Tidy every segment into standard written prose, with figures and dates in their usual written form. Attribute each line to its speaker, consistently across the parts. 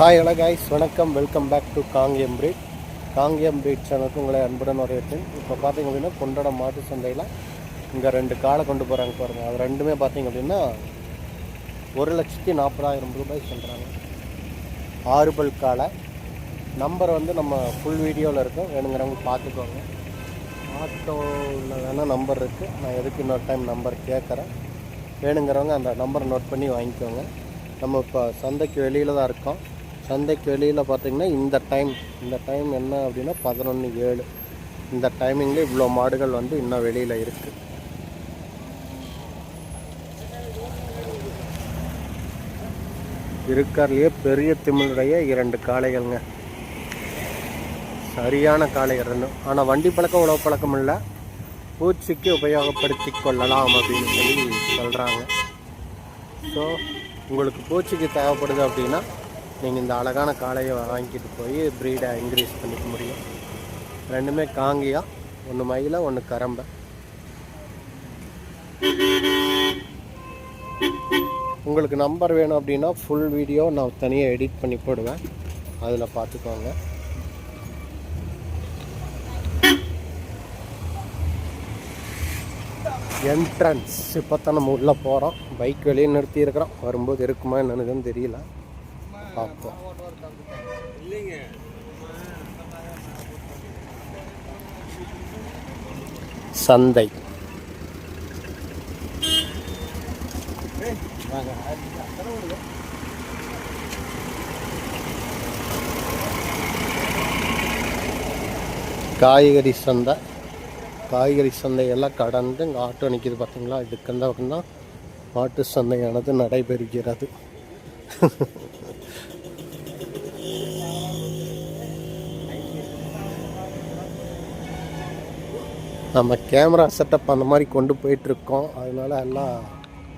Speaker 1: Hi hello guys, வணக்கம். Welcome back to Kangeyam breed சேனலுக்கு உங்களை அன்புடன் வரவேற்றேன். இப்போ பார்த்தீங்க அப்படின்னா கொண்டாட மாட்டு சந்தையில் இங்கே 2 காளை கொண்டு போகிறாங்க பாருங்கள். அது ரெண்டுமே பார்த்தீங்க அப்படின்னா 1,40,000 ரூபாய் சொல்கிறாங்க. 6 பல் காளை. நம்பர் வந்து நம்ம ஃபுல் வீடியோவில் இருக்கும், வேணுங்கிறவங்க பார்த்துக்கோங்க. ஆட்டோவில் வேணால் நம்பர் இருக்குது, நான் எதுக்கு இன்னொரு டைம் நம்பர் கேட்குறேன். வேணுங்கிறவங்க அந்த நம்பரை நோட் பண்ணி வாங்கிக்கோங்க. நம்ம இப்போ சந்தைக்கு வெளியில் தான் இருக்கோம். சந்தைக்கு வெளியில் பார்த்திங்கன்னா இந்த டைம் என்ன அப்படின்னா 11:07. இந்த டைமிங்கில் இவ்வளோ மாடுகள் வந்து இன்னும் வெளியில் இருக்குது. இருக்கிறதுலையே பெரிய திமிழுடைய 2 காளைகள்ங்க. சரியான காளைகள் 2. ஆனால் வண்டி பழக்கம் உழவு பழக்கம் இல்லை, பூச்சிக்கு உபயோகப்படுத்தி கொள்ளலாம் அப்படின்னு சொல்லி சொல்கிறாங்க. ஸோ உங்களுக்கு பூச்சிக்கு தேவைப்படுது அப்படின்னா நீங்கள் இந்த அழகான காளையை வாங்கிட்டு போய் ப்ரீடை இன்க்ரீஸ் பண்ணிக்க முடியும். ரெண்டுமே காங்கியா, ஒன்று மயில ஒன்று கரம்பை. உங்களுக்கு நம்பர் வேணும் அப்படின்னா ஃபுல் வீடியோ நான் தனியாக எடிட் பண்ணி போடுவேன், அதில் பார்த்துக்கோங்க. என்ட்ரன்ஸ் இப்போ தான் நம்ம உள்ளே போகிறோம். பைக் வெளியே நிறுத்தியிருக்கிறோம், வரும்போது இருக்குமா என்னன்னு தெரியல, பார்ப்போம். சந்தை காய்கறி சந்தை. காய்கறி சந்தையெல்லாம் கடந்து இங்கே ஆட்டோ நிற்கிது பார்த்தீங்களா. இதுக்கு அந்த பக்கம் தான் மாட்டு சந்தையானது நடைபெறுகிறது. நம்ம கேமரா செட்டப் அந்த மாதிரி கொண்டு போயிட்டுருக்கோம், அதனால எல்லாம்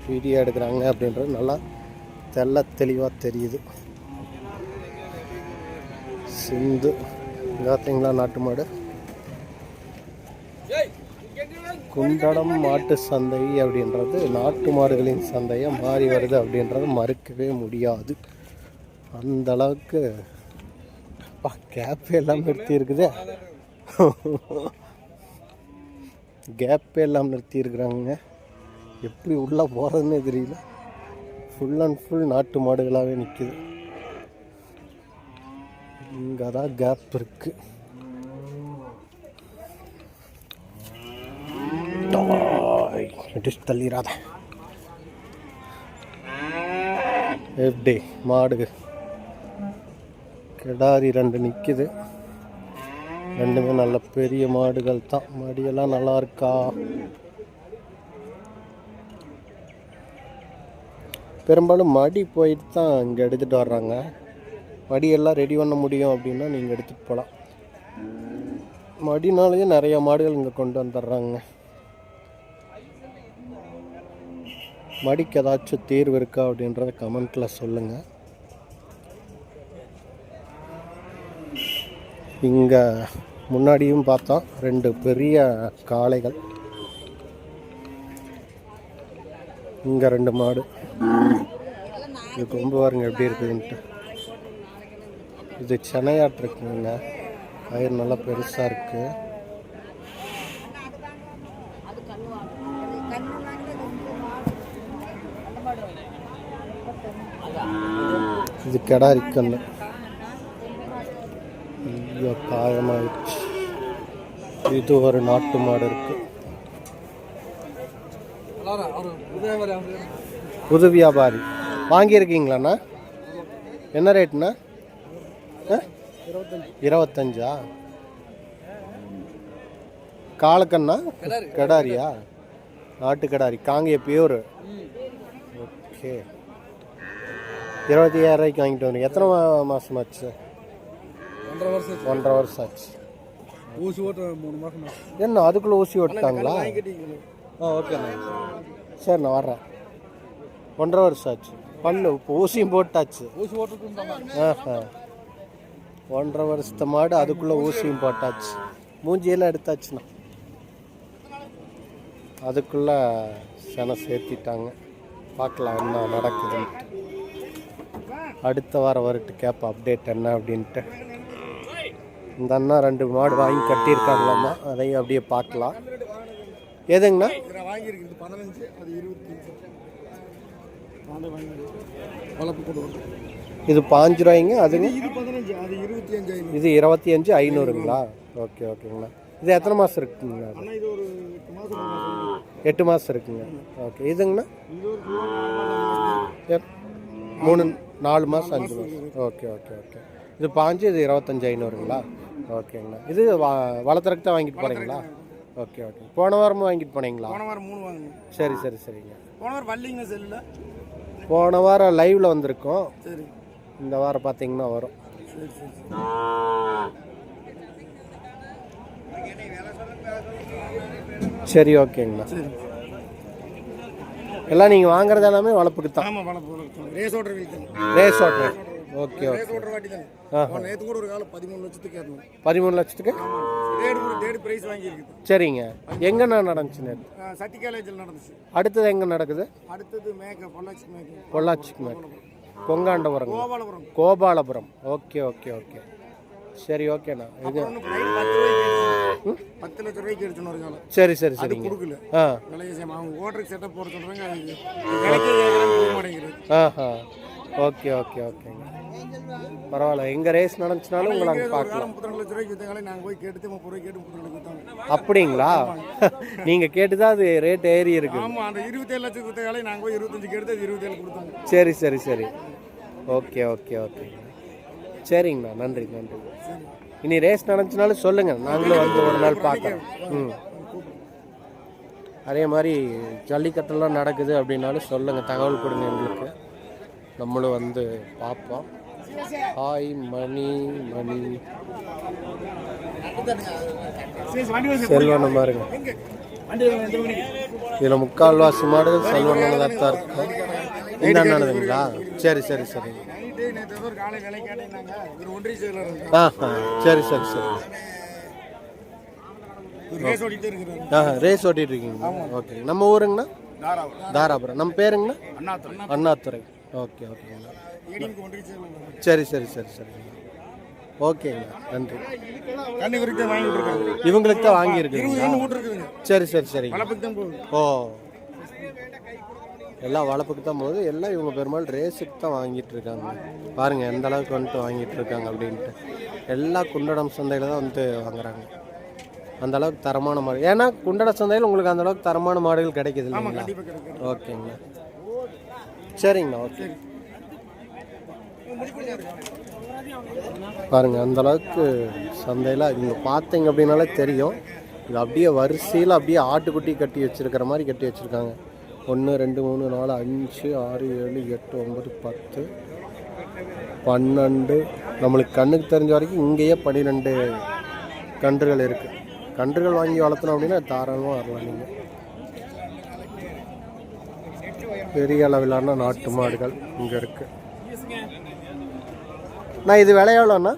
Speaker 1: வீடியோ எடுக்கிறாங்க அப்படின்றது நல்லா தெளிவாக தெரியுது. சிந்து பார்த்தீங்களா, நாட்டு மாடு. குண்டடம் மாட்டு சந்தை அப்படின்றது நாட்டு மாடுகளின் சந்தையாக மாறி வருது அப்படின்றது மறுக்கவே முடியாது. அந்த அளவுக்கு கேப்பே எல்லாம் நிறுத்தி இருக்குது. கேப்பே எல்லாம் நிறுத்தி இருக்கிறாங்க. எப்படி உள்ளே போகிறதுன்னே தெரியல. ஃபுல் அண்ட் ஃபுல் நாட்டு மாடுகளாகவே நிற்குது. இங்கே தான் கேப் இருக்குது. தள்ளிடாத. எப்படி மாடு கிடாரி 2 நிற்குது. ரெண்டுமே நல்ல பெரிய மாடுகள் தான். மடியெல்லாம் நல்லா இருக்கா. பெரும்பாலும் மடி போயிட்டு தான் இங்கே எடுத்துகிட்டு வர்றாங்க. மடியெல்லாம் ரெடி பண்ண முடியும் அப்படின்னா நீங்கள் எடுத்துகிட்டு போகலாம். மடினாலேயே நிறைய மாடுகள் இங்கே கொண்டு வந்துடுறாங்க. மடிக்கு ஏதாச்சும் தீர்வு இருக்கா அப்படின்றத கமெண்ட்டில் சொல்லுங்கள். இங்கே முன்னாடியும் பார்த்தா 2 பெரிய காளைகள். இங்கே 2 மாடு. இது கொம்பு பாருங்க எப்படி இருக்குதுன்ட்டு. இது சென்னையாட்டு இருக்குங்க. கயிறு நல்லா பெருசாக இருக்குது. இது கிடாரி கண்ணு. ஐயோ, காயமாயிடுச்சு. இது ஒரு நாட்டு மாடு இருக்கு. புது வியாபாரி வாங்கியிருக்கீங்களாண்ணா? என்ன ரேட்ண்ணா? 25. காலக்கண்ணா? கிடாரியா? நாட்டு கிடாரி காங்கிய பியூர். ஓகே, 25,000 ரூபாய்க்கு வாங்கிட்டு வந்து. எத்தனை மாதம் ஆச்சு? 1.5 வருஷம் ஆச்சு. ஊசி ஓட்ட 3 மாதம். என்ன அதுக்குள்ளே ஊசி ஓட்டாங்களா? ஓகேண்ணா, சரி நான் வர்றேன். 1.5 வருஷம் ஆச்சு. பல்லு இப்போ ஊசியும் போட்டாச்சு. ஊசி ஓட்டு 1.5 வருஷத்து மாடு, அதுக்குள்ளே ஊசியும் போட்டாச்சு. மூஞ்சியெல்லாம் எடுத்தாச்சுண்ணா. அதுக்குள்ளே செனை சேர்த்திட்டாங்க. பார்க்கலாம் என்ன நடக்குதுன்ட்டு. அடுத்த வாரம் வரட்டு கேட்போம் அப்டேட் என்ன அப்படின்ட்டு. இந்த அண்ணா 2 மாடு வாங்கி கட்டியிருக்காங்களாம்மா, அதையும் அப்படியே பார்க்கலாம். எதுங்கண்ணா? இது 5 ரூபாய்ங்க. அதுங்க இது 25,500ங்களா? ஓகே ஓகேங்கண்ணா. இது எத்தனை மாதம் இருக்குங்கண்ணா? 8 மாதம் இருக்குங்க. ஓகே. இதுங்கண்ணா 3-4 மாதம் 5 மாதம். Okay okay okay. இது 5, இது 25,500ங்களா? ஓகேங்கண்ணா. இது வளர்த்துறக்கு தான் வாங்கிட்டு போகிறீங்களா? Okay okay. போன வாரமும் வாங்கிட்டு போனீங்களா? சரி சரி சரிங்க. போன வாரம் லைவ்ல வந்திருக்கோம். இந்த வாரம் பார்த்தீங்கன்னா வரும். சரி ஓகேங்கண்ணா. எல்லாம் நீங்கள் வாங்குறது எல்லாமே வளர்ப்புக்கு தான். Race voter. Okay okay. 13 லட்சத்துக்கு சரிங்க. எங்கண்ணா நடந்துச்சு நேற்று? அடுத்தது எங்கே நடக்குது? பொள்ளாச்சிக்கு மேற்கு Kongandapuram Gopalapuram. Okay okay okay. சரி ஓகேண்ணா. இது 10 லட்ச ரூபாய்க்கு எடுத்துன்னு. சரி சரி சரிங்க. ஓகே ஓகே ஓகேங்க. பரவாயில்ல. எங்க ரேஸ் நடந்துச்சுனாலும் உங்களை அங்கே பார்க்கலாம். அப்படிங்களா? நீங்க கேட்டுதான் அது ரேட் ஏறி இருக்கு. சரி சரி சரி. Okay okay okay. சரிங்கண்ணா. நன்றி நன்றி. இனி ரேஸ் நடந்துச்சுனாலும் சொல்லுங்க, நாங்களும் வந்து ஒரு நாள் பார்க்குறோம். அதே மாதிரி ஜல்லிக்கட்டெல்லாம் நடக்குது அப்படின்னாலும் சொல்லுங்கள், தகவல் கொடுங்க எங்களுக்கு, நம்மளும் வந்து பார்ப்போம். ஹாய் மணி மணி செல்வண்ணன் பாருங்க. இதில் 3/4 மாடுகள் செல்வண்ணன் தான் இருக்கும். இந்த அண்ணானுங்களா? சரி சரி சரி. சரி சரி சரி. ரேஸ் ஓட்டிட்டு இருக்கீங்க? ஓகே. நம்ம ஊருங்கண்ணா? தாராபுரம். நம்ம பேருங்கண்ணா? அண்ணாதுரை. ஓகே ஓகேங்கண்ணா. சரி சரி சரி சரி. ஓகேங்கண்ணா. நன்றி. இவங்களுக்கு தான் வாங்கியிருக்குங்க. சரி சரி சரி. ஓ, எல்லாம் வளர்ப்புக்கு தான் போகுது. எல்லாம் இவங்க பெரும்பாலும் ரேஸுக்கு தான் வாங்கிட்டு இருக்காங்க. பாருங்கள் எந்த அளவுக்கு வந்துட்டு வாங்கிட்டு இருக்காங்க அப்படின்ட்டு. எல்லா குண்டடம் சந்தையில் தான் வந்துட்டு வாங்குறாங்க. அந்த அளவுக்கு தரமான மாடு. ஏன்னா குண்டட சந்தையில் உங்களுக்கு அந்த அளவுக்கு தரமான மாடுகள் கிடைக்குது இல்லைங்களா? ஓகேங்கண்ணா. சரிங்கண்ணா. ஓகே. பாருங்கள் அந்த அளவுக்கு சந்தையில் இங்கே பார்த்தீங்க அப்படின்னாலே தெரியும். இது அப்படியே வரிசையில் அப்படியே ஆட்டுக்குட்டி கட்டி வச்சுருக்கிற மாதிரி கட்டி வச்சுருக்காங்க. 1 2 3 4 5 6 7 8 9 10 12. நம்மளுக்கு கண்ணுக்கு தெரிஞ்ச வரைக்கும் இங்கேயே 12 கன்றுகள் இருக்குது. கன்றுகள் வாங்கி வளர்த்தணும் அப்படின்னா தாராளமாக வரலாம். நீங்கள் பெரிய அளவிலான நாட்டு மாடுகள் இங்கே இருக்குது. நான் இது விலை எவ்வளோண்ணா?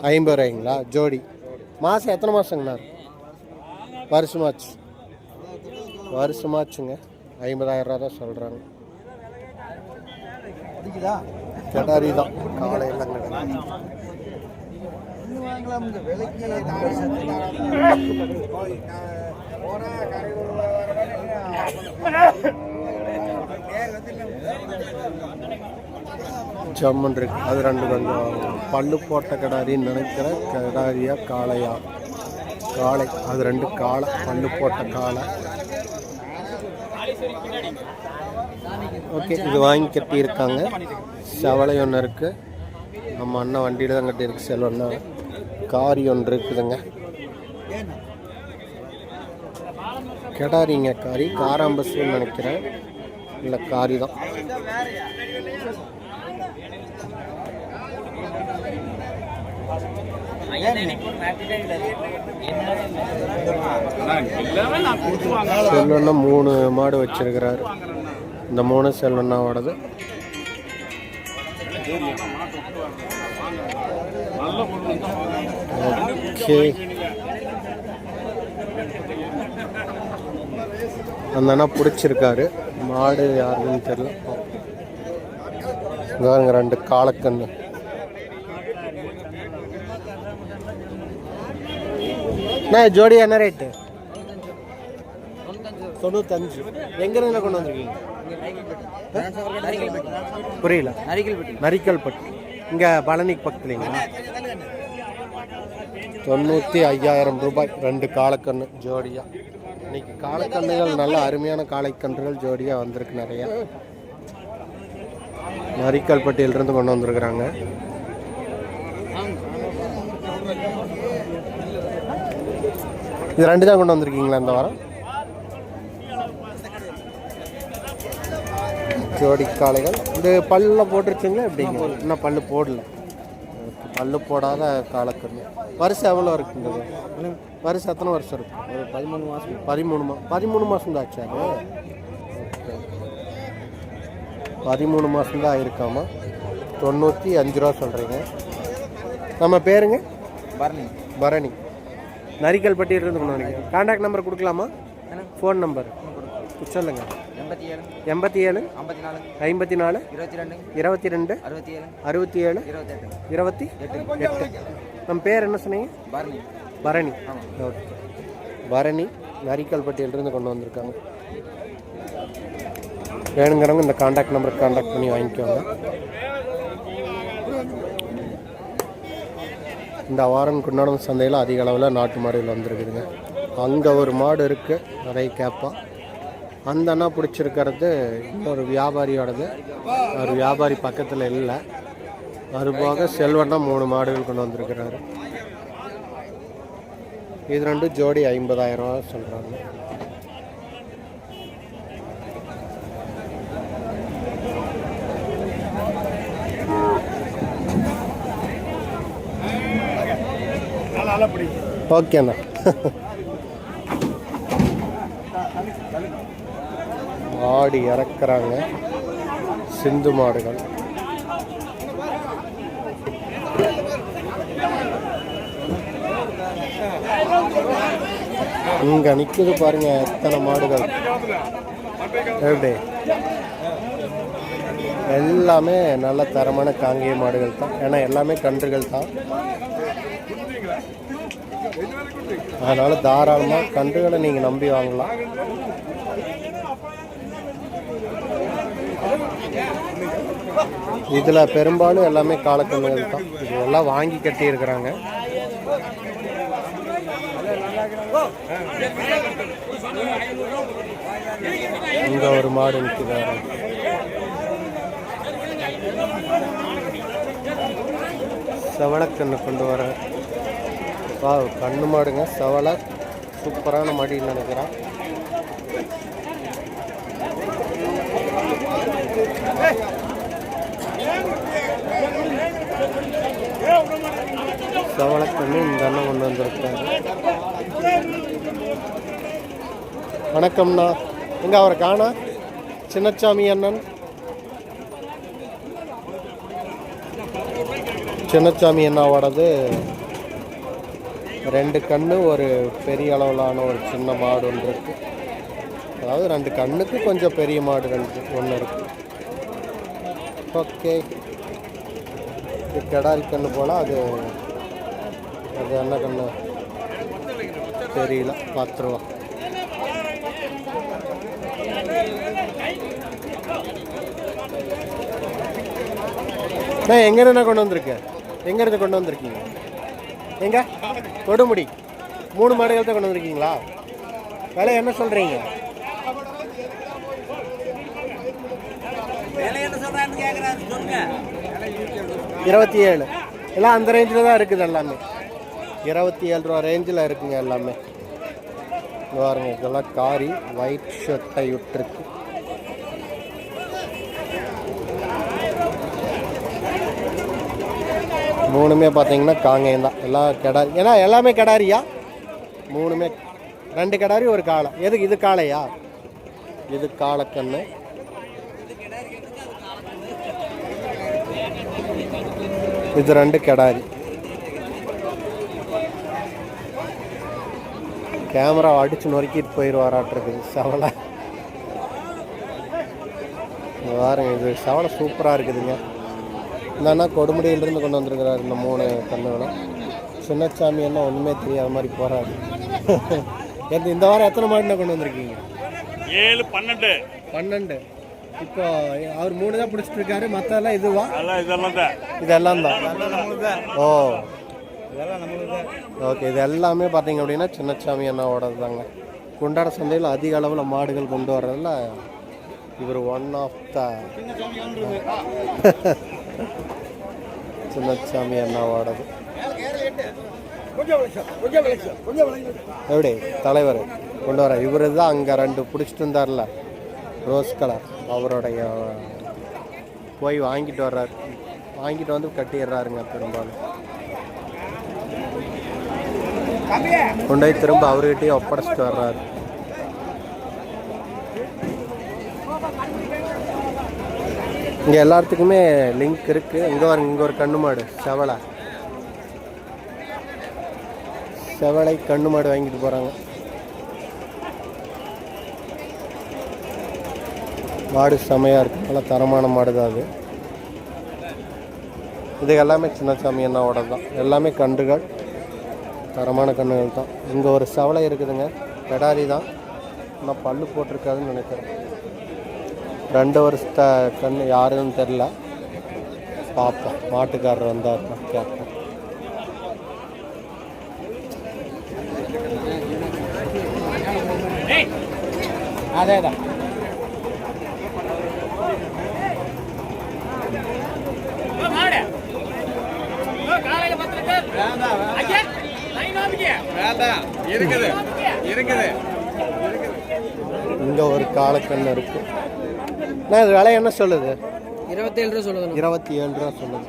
Speaker 1: 50 ரூபாய்ங்களா ஜோடி? மாதம் எத்தனை மாதங்கண்ணா? வருஷமாச்சு. வருஷமாச்சுங்க. 50,000 ரூபா தான் சொல்கிறாங்க. கடாரி தான் காலையில் கிடையாது. ஜம்மன் இருக்கு. அது 2 கொஞ்சம் பல்லு போட்ட கடாரின்னு நினைக்கிறேன். கடாரியா காளையா? காளை. அது 2 காளை, பல்லு போட்ட காளை. ஓகே. இது வாங்கி கட்டியிருக்காங்க. செவலை ஒன்று இருக்குது. நம்ம அண்ணன் வண்டியில் தான் கட்டியிருக்கு. செல்வண்ணா. காரி ஒன்று இருக்குதுங்க. கெடாரிங்க. காரி காராம்பஸ்ன்னு நினைக்கிறேன். இல்லை காரி தான். செல்வண்ணா 3 மாடு வச்சிருக்கிறாரு. இந்த 3 செல்வண்ணாவோடது. ஓகே. அந்த அண்ணா பிடிச்சிருக்காரு. மாடு யாருன்னு தெரியல. பாருங்க 2 காலக்கண்ணு. ஜோடி என்ன ரேட்டு? 95. எங்கேருந்து கொண்டு வந்திருக்கீங்க? புரியல. நரிக்கல்பட்டு. இங்கே பழனிக்கு பக்கத்துலீங்களா? 95,000 ரூபாய் 2 காலக்கண்ணு ஜோடியா. இன்னைக்கு காலக்கண்ணுகள் நல்ல அருமையான காளைக்கன்றுகள் ஜோடியாக வந்திருக்கு நிறையா. நரிக்கல்பட்டியிலிருந்து கொண்டு வந்திருக்கிறாங்க. இது 2 தான் கொண்டு வந்திருக்கீங்களா இந்த வாரம்? ஜோடி காளைகள். இது பல்ல போட்டுருச்சுங்களா எப்படிங்க? இன்னும் பல்லு போடல. பல்லு போடாத காலக்கண்ணு. வருஷம் எவ்வளோ இருக்குங்கிறது? வருஷம் எத்தனை வருஷம் இருக்கும்? ஒரு 13 மாதம். 13 மாதம் தான் ஆச்சு அது. 13 மாதம் தான் ஆயிருக்காமா. 95 ரூபா சொல்கிறீங்க. நம்ம பேருங்க? பரணி. நரிக்கல்பட்டியிலிருந்து கொண்டு வந்தீங்க. கான்டாக்ட் நம்பர் கொடுக்கலாமா? ஃபோன் நம்பர் சொல்லுங்க. 87 54 22 67 28. நம்ம பேர் என்ன சொன்னீங்க? பரணி. ஓகே. பரணி நரிக்கல்பட்டியிலிருந்து கொண்டு வந்திருக்காங்க. வேணுங்கிறவங்க இந்த கான்டாக்ட் நம்பருக்கு கான்டாக்ட் பண்ணி வாங்கிக்கோங்க. இந்த வாரம் குன்னாடம் சந்தையில் அதிக அளவில் நாட்டு மாடுகள் வந்திருக்குதுங்க. அங்கே ஒரு மாடு இருக்குது, நிறைய கேட்பா. அந்த அண்ணா பிடிச்சிருக்கிறது இன்னொரு வியாபாரியோடது. ஒரு வியாபாரி பக்கத்தில் இல்லை. அதுபோக செல்வண்ணா 3 மாடுகள் கொண்டு வந்திருக்கிறாரு. இது 2 ஜோடி 50,000 ரூபா சொல்கிறாங்க. ஓகேண்ணா. ஆடி இறக்குறாங்க சிந்து மாடுகள். இங்க நிக்குது பாருங்க எத்தனை மாடுகள். எப்படி எல்லாமே நல்ல தரமான காங்கேய மாடுகள் தான். ஏன்னா எல்லாமே கன்றுகள் தான். அதனால தாராளமாக கன்றுகளை நீங்கள் நம்பி வாங்கலாம். இதில் பெரும்பாலும் எல்லாமே காலக்கண்ணுகள் தான். இது எல்லாம் வாங்கி கட்டி இருக்கிறாங்க. இங்க ஒரு மாடு நிற்கிறாரு. செவளக்கண்ணு கொண்டு வர. வா, கண்ணு மாடுங்க. செவலை சூப்பரான மாடின்னு நினைக்கிறேன். செவளக்கண்ணு இந்த அண்ணன் கொண்டு வந்திருக்காரு. வணக்கம்ண்ணா. எங்க அவரை காணா? சின்னச்சாமி அண்ணன். சின்னச்சாமி அண்ணாவோடது 2 கண்ணு, ஒரு பெரிய அளவிலான ஒரு சின்ன மாடு ஒன்று இருக்கு. அதாவது 2 கண்ணுக்கு கொஞ்சம் பெரிய மாடு 1 இருக்கு. ஓகே. இது கெடாரி கண்ணு போல. அது என்ன கண்ணு தெரியல. 10 ரூபா. எங்கிருந்து கொண்டு வந்திருக்கேன்? எங்கிருந்து கொண்டு வந்திருக்கீங்க? எங்க கொடுமுடி 3 மாடுகள் தான் கொண்டு வந்திருக்கீங்களா? விலை என்ன சொல்றீங்க? $27. எல்லாம் அந்த ரேஞ்சில் தான் இருக்குது. எல்லாமே 27 ரூபா ரேஞ்சில் இருக்குங்க எல்லாமே. பாருங்க, இதெல்லாம் காரி ஒயிட் ஷர்ட்டை விட்டுருக்கு. மூணுமே பார்த்தீங்கன்னா காங்கேயம் தான். எல்லாம் கெடாரி. ஏன்னா எல்லாமே கெடாரியா? 3மே 2 கெடாரி, ஒரு காளை. எதுக்கு இது காளையா? இது காளைக்கண்ணு. இது 2 கெடாரி. கேமரா அடிச்சு நொறுக்கிட்டு போயிடுவாராட்டிருக்குது செவலை. பாருங்க, இது செவலை சூப்பராக இருக்குதுங்க. என்னன்னா கொடுமுடியிலிருந்து கொண்டு வந்திருக்கிறாரு இந்த 3 கண்ணுகளும். சின்னசாமி என்ன ஒன்றுமே தெரியாத மாதிரி போகிறாரு. இந்த வாரம் எத்தனை மாடுனா கொண்டு வந்திருக்கீங்க?
Speaker 2: 7, 12.
Speaker 1: 12. இப்போ அவர் 3 தான் பிடிச்சிட்டு இருக்காரு. மற்றெல்லாம் இதுவா?
Speaker 2: இதெல்லாம் தான்.
Speaker 1: ஓ ஓகே. இது எல்லாமே பார்த்தீங்க அப்படின்னா சின்னசாமி அண்ணாவோடது தாங்க. குண்டாட சந்தையில் அதிக அளவில் மாடுகள் கொண்டு வர்றதில் இவர் ஒன் ஆஃப் த சின்னசாமி அண்ணாவோடது. எப்படி தலைவர் கொண்டு வர இவர் தான் அங்கே 2 பிடிச்சிட்டு இருந்தார்ல ரோஸ் கலர், அவருடைய போய் வாங்கிட்டு வர்றாரு. வாங்கிட்டு வந்து கட்டிடுறாருங்க. பெரும்பாலும் கொண்டு போய் திரும்ப அவர்கிட்டயே ஒப்படைச்சிட்டு வர்றாரு. இங்கே எல்லாத்துக்குமே லிங்க் இருக்குது. இங்கே பாருங்க, இங்கே ஒரு கண்ணு மாடு செவலை கண்ணு மாடு வாங்கிட்டு போகிறாங்க. மாடு செமையாக இருக்குது. நல்லா தரமான மாடு தான் அது. இது எல்லாமே சின்னசாமி அண்ணாவோட தான். எல்லாமே கன்றுகள், தரமான கன்றுகள் தான். இங்கே ஒரு செவலை இருக்குதுங்க, பெடாரி தான். ஆனால் பல்லு போட்டிருக்காதுன்னு நினைக்கிறேன். 2 வருஷத்த கன்று யாருன்னு தெரில. பார்ப்போம், மாட்டுக்காரர் வந்தார் கேட்போம்.
Speaker 3: அதே தான்.
Speaker 1: இங்க ஒரு காலக்கண்ணு இருக்கு. நான் இது விலை என்ன சொல்லுது?
Speaker 3: 27 ரூபா சொல்லுது.
Speaker 1: 27 ரூபா சொல்லுது.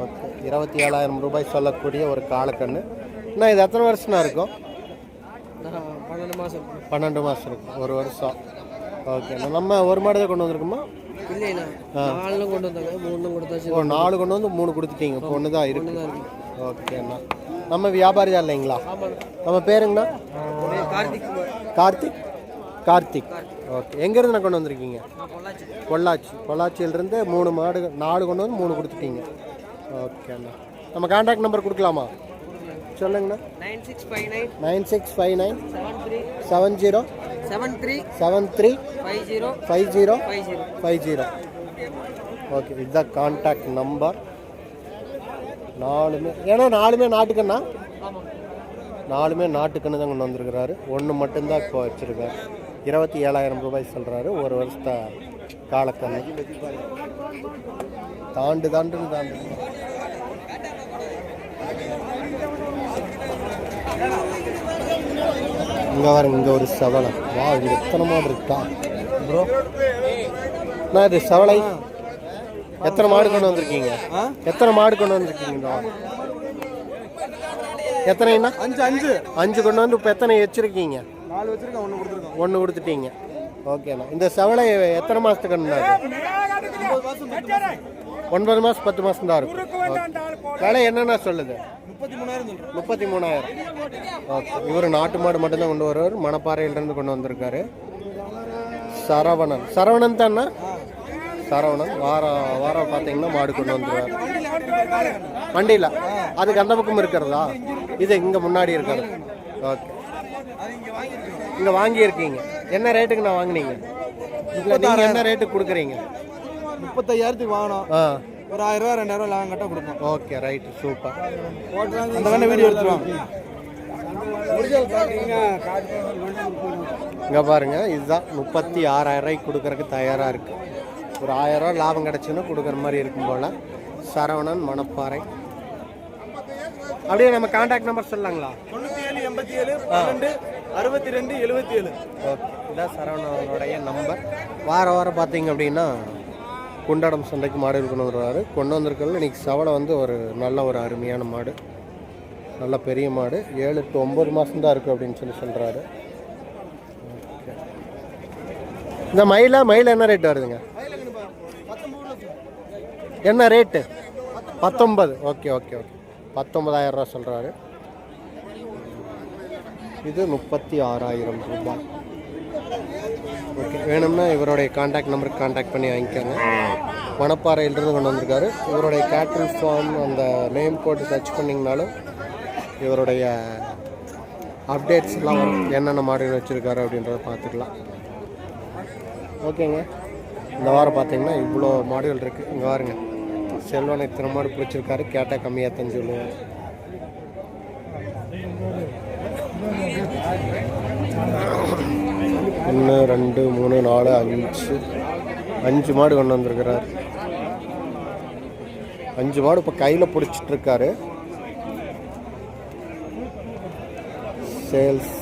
Speaker 1: ஓகே, 27,000 ரூபாய் சொல்லக்கூடிய ஒரு காலக்கண்ணு. நான் இது எத்தனை வருஷம்னா இருக்கும்?
Speaker 3: 12 மாதம்.
Speaker 1: 12 மாதம் இருக்கும், 1 வருஷம். ஓகே, நம்ம ஒரு மாடு தான் கொண்டு வந்திருக்குமா?
Speaker 3: இல்லைண்ணா, 4 கொண்டு வந்தாங்க, 3 கொடுத்தாச்சு.
Speaker 1: ஓ, 4 கொண்டு வந்து 3 கொடுத்துட்டீங்க. இப்போ 1 தான் இருக்கு. ஓகேண்ணா, நம்ம வியாபாரி தான் இல்லைங்களா? நம்ம பேருங்கண்ணா? கார்த்திக். ஓகே, எங்கேருந்து நான் கொண்டு வந்திருக்கீங்க? பொள்ளாச்சியிலிருந்து 3 மாடு, 4 கொண்டு வந்து 3 கொடுத்துட்டீங்க. ஓகேண்ணா, நம்ம கான்டாக்ட் நம்பர் கொடுக்கலாமா? சொல்லுங்கண்ணா. 9659 70 50. ஓகே, இதுதான் கான்டாக்ட் நம்பர். 4மே ஏன்னா 4மே நாட்டுக்கண்ணா? 4மே நாட்டுக்கண்ணு தான் கொண்டு வந்திருக்கிறாரு. 1 மட்டும்தான் இப்போ வச்சுருக்காரு. 27,000 ரூபாய் சொல்கிறாரு. 1 வருஷத்த காலக்கண்ணு. தாண்டு. இங்கே பாருங்க, இங்கே ஒரு செவலை. வா, இங்கே எத்தனை மாடு இருக்கா ப்ரோ? நான் இது செவலை. எத்தனை மாடு கொண்டு வந்திருக்கீங்க? எத்தனைண்ணா? 5 கொண்டு வந்து இப்போ எத்தனை வச்சுருக்கீங்க?
Speaker 3: 4 வச்சுருக்கேன், 1 கொடுத்துருக்கோம்.
Speaker 1: 1 கொடுத்துட்டீங்க. ஓகேண்ணா, இந்த செவலை எத்தனை மாதத்துக்கு கண்ணு? 9 மாதம் 10 மாதம் தான் இருக்கும். விலை என்னென்ன சொல்லுது? 33,000. ஓகே, இவர் நாட்டு மாடு மட்டும்தான் கொண்டு வருவார். மணப்பாறையிலேருந்து கொண்டு வந்திருக்காரு. சரவணன் தானே? சரவணன் வாரம் பார்த்தீங்கன்னா மாடு கொண்டு வந்துடுவார் வண்டியில். அதுக்கு அந்த பக்கம் இருக்கிறதா? இது இங்கே முன்னாடி இருக்கிறது. ஓகே, இங்கே வாங்கியிருக்கீங்க. என்ன ரேட்டுக்கு நான் வாங்கினீங்க? இல்லை, நீங்கள் என்ன ரேட்டுக்கு கொடுக்குறீங்க?
Speaker 3: 35,000 வாங்கணும். ஒரு 1000 ரூபா 2000 ரூபா கட்ட கொடுப்போம்.
Speaker 1: Okay, right, super.
Speaker 3: அந்த கண்ணை வீடியோ எடுத்துருவாங்க.
Speaker 1: இங்கே பாருங்க, இதுதான் 36,000 ரூபாய்க்கு கொடுக்கறதுக்கு தயாராக இருக்குது. ஒரு 1000 ரூபா லாபம் கிடச்சுன்னா கொடுக்குற மாதிரி இருக்கும் போல். சரவணன், மணப்பாறை. அப்படியே நம்ம கான்டாக்ட் நம்பர் சொல்லலாங்களா?
Speaker 3: 97 87 12 62 77.
Speaker 1: ஓகே, இதான் சரவணனுடைய நம்பர். வாரம் பார்த்தீங்க அப்படின்னா குண்டாடம் சந்தைக்கு மாடு கொண்டு வருவார். கொண்டு வந்திருக்கல இன்றைக்கி செவலை வந்து ஒரு நல்ல ஒரு அருமையான மாடு, நல்ல பெரிய மாடு. 7 to 9 மாதம் தான் இருக்குது அப்படின்னு சொல்கிறாரு. ஓகே, இந்த மயில் என்ன ரேட் வருதுங்க? என்ன ரேட்டு? 19. ஓகே, 19,000 ரூபா சொல்கிறாரு. இது 36,000 ரூபாய். ஓகே, வேணும்னா இவருடைய காண்டாக்ட் நம்பருக்கு காண்டாக்ட் பண்ணி வாங்கிக்கோங்க. மணப்பாறையிலிருந்து கொண்டு வந்திருக்காரு. இவருடைய கேட்டில் ஃபார்ம் அந்த நேம் போட்டு சர்ச் பண்ணிங்கனாலும் இவருடைய அப்டேட்ஸ்லாம் என்னென்ன மாடுகள் வச்சுருக்காரு அப்படின்றத பார்த்துக்கலாம். ஓகேங்க, இந்த வாரம் பார்த்தீங்கன்னா இவ்வளோ மாடுகள் இருக்குது. இங்கே பாருங்க, செல்வன் இத்தனை மாடு பிடிச்சிருக்காரு, கேட்டால் கம்மியாக தான் சொல்லுவேன். ஒன்று 2 3 4 5 மாடு கொண்டு வந்திருக்கிறார். 5 மாடு இப்போ கையில் பிடிச்சிட்ருக்காரு. சேல்ஸ்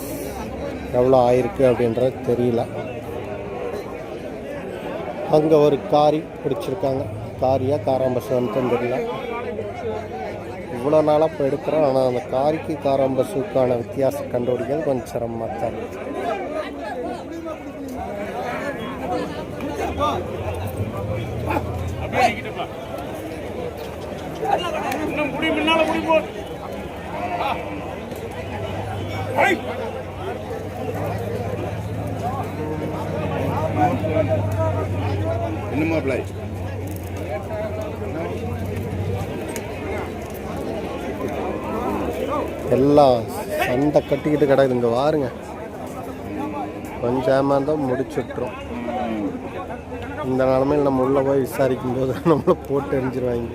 Speaker 1: எவ்வளோ ஆயிருக்கு அப்படின்றது தெரியல. அங்கே ஒரு காரி பிடிச்சிருக்காங்க. காரியா காராம்பசுன்னு தெரியல. இவ்வளோ நாளாக இப்போ எடுக்கிறோம். ஆனால் அந்த காரிக்கு காராம்பசுக்கான வித்தியாசம் கண்டுபிடிக்கிறது கொஞ்சம் சிரமமாக தான் இருக்குது.
Speaker 2: என்னமா பிள்ளை
Speaker 1: எல்லாம் சண்டை கட்டிக்கிட்டு கிடக்குது. இங்கே பாருங்க, கொஞ்சம் ஏமாந்தான் முடிச்சுட்றோம். இந்த நிலமையில் நம்ம உள்ளே போய் விசாரிக்கும் போது நம்மளை போட்டு எரிஞ்சிருவாங்க.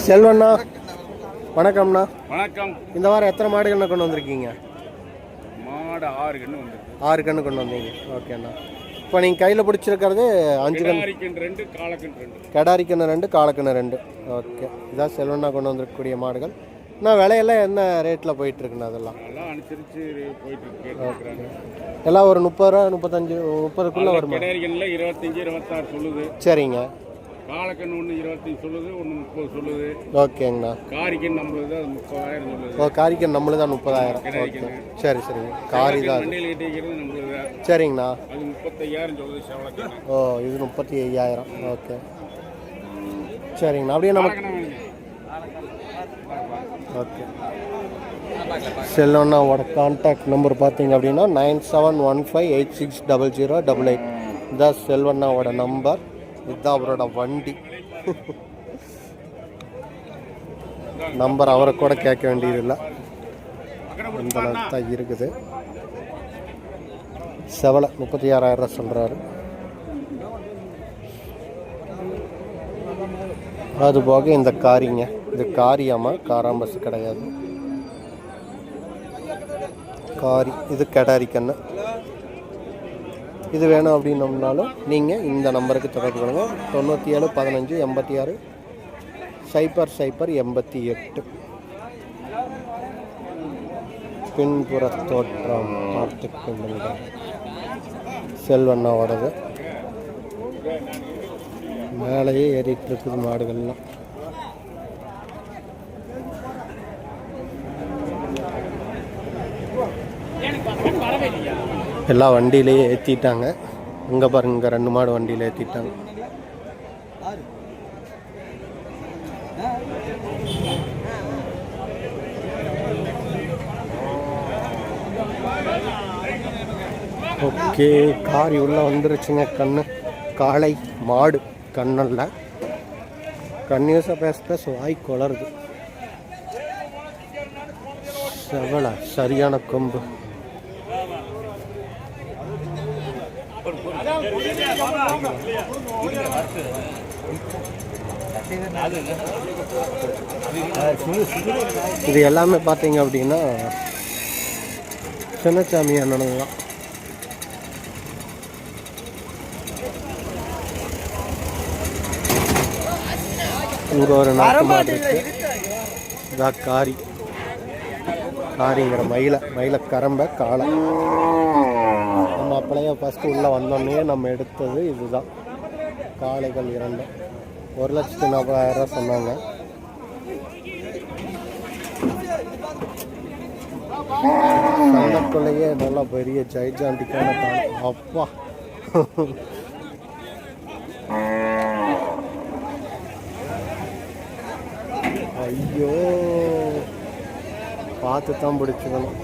Speaker 1: செல்வண்ணா வணக்கம்ண்ணா.
Speaker 2: வணக்கம்.
Speaker 1: இந்த வாரம் எத்தனை மாடுகள்ண்ணா கொண்டு வந்திருக்கீங்க?
Speaker 2: மாடு 6 கன்று வந்து
Speaker 1: 6 கன்று கொண்டு வந்தீங்க. ஓகேண்ணா. இப்போ நீங்கள் கையில் பிடிச்சிருக்கிறது 5 கன்று.
Speaker 2: 2 காலக்கன்று 2.
Speaker 1: கடாரிக்கண்ணு 2, காலக்கண்ணு 2. ஓகே, இதான் செல்வண்ணா கொண்டு வந்திருக்கக்கூடிய மாடுகள். நான் விலையெல்லாம் என்ன ரேட்டில் போயிட்டுருக்குண்ணா? அதெல்லாம்
Speaker 2: எல்லாம் அனுசரித்து போயிட்டு
Speaker 1: எல்லாம் ஒரு 30 ரூபா 35 30க்குள்ளே வருமா?
Speaker 2: கடாரிக்கண்ணில் 25 26 சொல்லுது.
Speaker 1: சரிங்க.
Speaker 2: காலக்கண்ணு ஒன்று 25 சொல்லுது, ஒன்று 30 சொல்லுது.
Speaker 1: ஓகேங்கண்ணா.
Speaker 2: காரிக்கன் நம்மளுது தான் 30,000 சொல்லுது.
Speaker 1: ஓ, காரிக்கன் நம்மளுது தான் 30,000. ஓகே, சரி சரிங்க. காரி தான்
Speaker 2: வண்டியில் கட்டிக்கிறது நம்மளுது தான்.
Speaker 1: சரிங்கண்ணா.
Speaker 2: அது 35,000 சொல்லுது செவலக்கண்ணு.
Speaker 1: ஓ, இது 35,000. ஓகே, சரிங்கண்ணா. அப்படியே நமக்கு ஓகே. செல்வண்ணாவோட கான்டாக்ட் நம்பர் பார்த்தீங்க அப்படின்னா 9715860088. இதுதான் செல்வண்ணாவோட நம்பர். இதுதான் அவரோட வண்டி. நம்பர் அவரை கூட கேட்க வேண்டியதில்லை, இந்த அளவுக்கு தான் இருக்குது. செவலை 36,000 சொல்கிறாரு. அது போக இந்த காரிங்க, இது காரியாமா, காராம்பஸ் கிடையாது. காரி, இது கடாரி கண்ணு. இது வேணும் அப்படின்னோம்னாலும் நீங்கள் இந்த நம்பருக்கு தொடர்பு கொள்ளுங்க. 97 15 86 00 88. பின்புற தோற்றம் பார்த்து கொள்ளுங்கள். செல்வண்ணாவோடது. மேலேயே ஏறிட்டு இருக்குது மாடுகள்லாம். எல்லாம் வண்டியிலேயே ஏற்றிட்டாங்க. இங்கே பாருங்க, இங்கே 2 மாடு வண்டியில் ஏற்றிட்டாங்க. ஓகே, காரி உள்ளே வந்துருச்சுங்க. கண்ணு காளை மாடு கண்ணல்ல. கன்னியூஸாக பேச வாய் குளருது. செவலை சரியான கொம்பு. இது எல்லாமே பார்த்தீங்க அப்படின்னா சின்னசாமி அண்ணனுங்க தான். இங்கே ஒரு நாட்டு மாடு இருக்கு. இதான் காரி. காரிங்கிற மயில கரம்பை காளை. நம்ம அப்படியே ஃபஸ்ட்டு உள்ளே வந்தோடனே நம்ம எடுத்தது இதுதான். காளைகள் 2 1,40,000 சொன்னாங்க. சந்தைக்குள்ளேயே நல்லா பெரிய ஜைஜாண்டிக்கான காளை. அப்பா ஐயோ, பார்த்து தான் பிடிச்சிக்கணும்.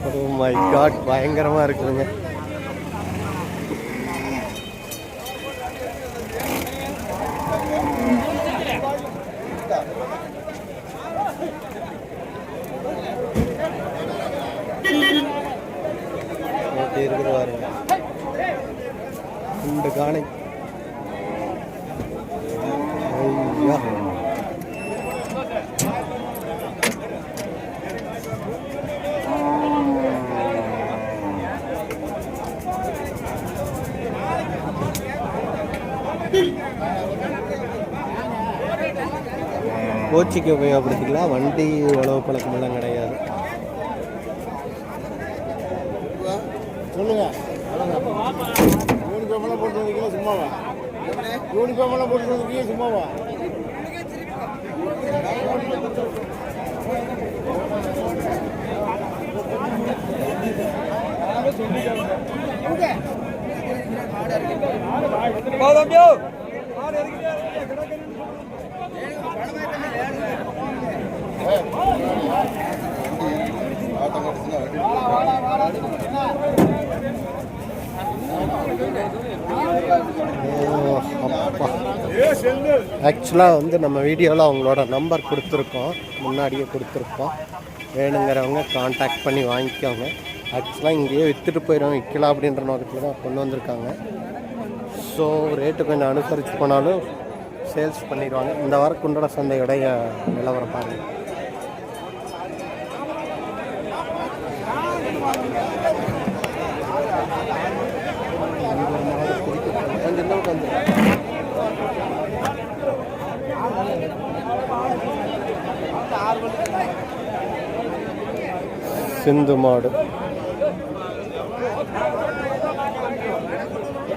Speaker 1: ஓ மை காட், பயங்கரமா இருக்குதுங்க. இருக்குது பாருங்க, இந்த காணை. ஐயா, கோச்சிக்கு உபயோகப்படுத்திக்கலாம். வண்டி உழவு பழக்கமெல்லாம் கிடையாது.
Speaker 3: சொல்லுங்க. யூனிஃபார்மெல்லாம் போட்டு வந்தீங்க சும்மாவா? யூனிஃபார்மெல்லாம் போட்டு வந்தீங்க சும்மாவா?
Speaker 1: ஆக்சுவலாக வந்து நம்ம வீடியோவில் அவங்களோட நம்பர் கொடுத்துருக்கோம், முன்னாடியே கொடுத்துருக்கோம். வேணுங்கிறவங்க காண்டாக்ட் பண்ணி வாங்கிக்கோங்க. ஆக்சுவலாக இங்கேயே விற்றுட்டு போயிடும், விற்கலாம் அப்படின்ற நோக்கத்தில் தான் கொண்டு வந்திருக்காங்க. ஸோ ரேட்டு கொஞ்சம் அனுசரித்து போனாலும் சேல்ஸ் பண்ணிடுவாங்க. இந்த வாரம் குண்டட சந்தையுடைய நிலவரம் பாருங்கள். சிந்து மாடு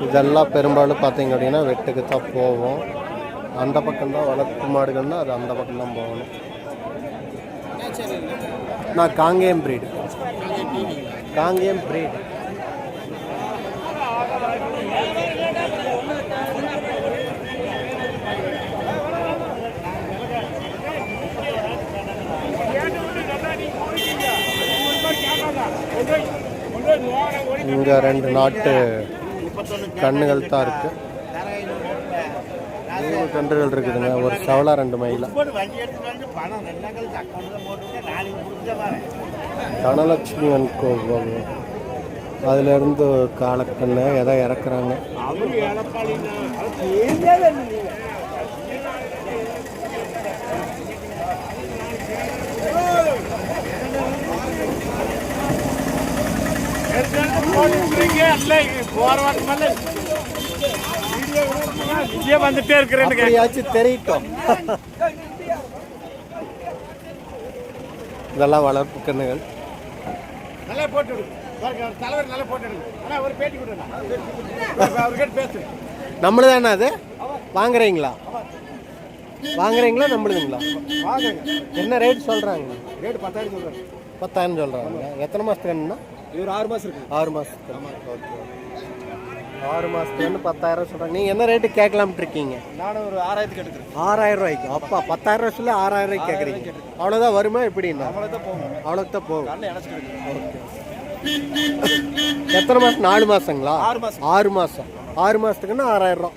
Speaker 1: இதெல்லாம் பெரும்பாலும் பார்த்தீங்க அப்படின்னா வெட்டுக்கு தான் போவோம். அந்த பக்கம்தான் வளர்ப்பு மாடுகள்னா அது அந்த பக்கம்தான் போகணும். நான் காங்கேயம் பிரீடு. இங்கே 2 நாட்டு கண்ணுகள் தான் இருக்கு. 3 கன்றுகள் இருக்குதுங்க. ஒரு சவலா 2 மயிலா. தனலட்சுமி கோவில் அதுலேருந்து காலக்கண்ணு எதை இறக்குறாங்க.
Speaker 2: வந்துட்டே இருக்கிறேன்
Speaker 1: தெரியிட்டோம். இதெல்லாம் வளர்ப்பு கண்ணுகள்.
Speaker 3: நல்லா போட்டு தலைவர் நல்லா போட்டு ஒரு பேட்டி கொடுங்க. பேசு
Speaker 1: நம்மளுதானே அது? வாங்குறீங்களா நம்மளுதுங்களா? என்ன ரேட் சொல்கிறாங்க?
Speaker 3: ரேட் 10,000 சொல்கிறாங்க.
Speaker 1: 10,000 சொல்கிறாங்க. எத்தனை மாதத்துக்கு கண்ணுண்ணா?
Speaker 3: இது ஒரு 6 மாதம் இருக்கு.
Speaker 1: 6 மாதத்துக்கு. ஓகே, 6 மாதத்துக்கு 10,000 சொல்கிறாங்க. நீங்கள் என்ன ரேட்டு கேட்கலாம்ட்டு இருக்கீங்க?
Speaker 3: நானும் ஒரு 6,000 கேட்டுக்கிறேன்.
Speaker 1: 6,000 ரூபாய்க்கு? அப்பா 10,000 சொல்லி 6,000 ரூபாய்க்கு கேட்குறீங்க. அவ்வளோதான் வருமா எப்படின்னா? அவ்வளோக்கு தான் போகும். ஓகே. எத்தனை மாதம்? 4 மாதங்களா? 6 மாதம். 6 மாதத்துக்குன்னா 6,000 ரூபா.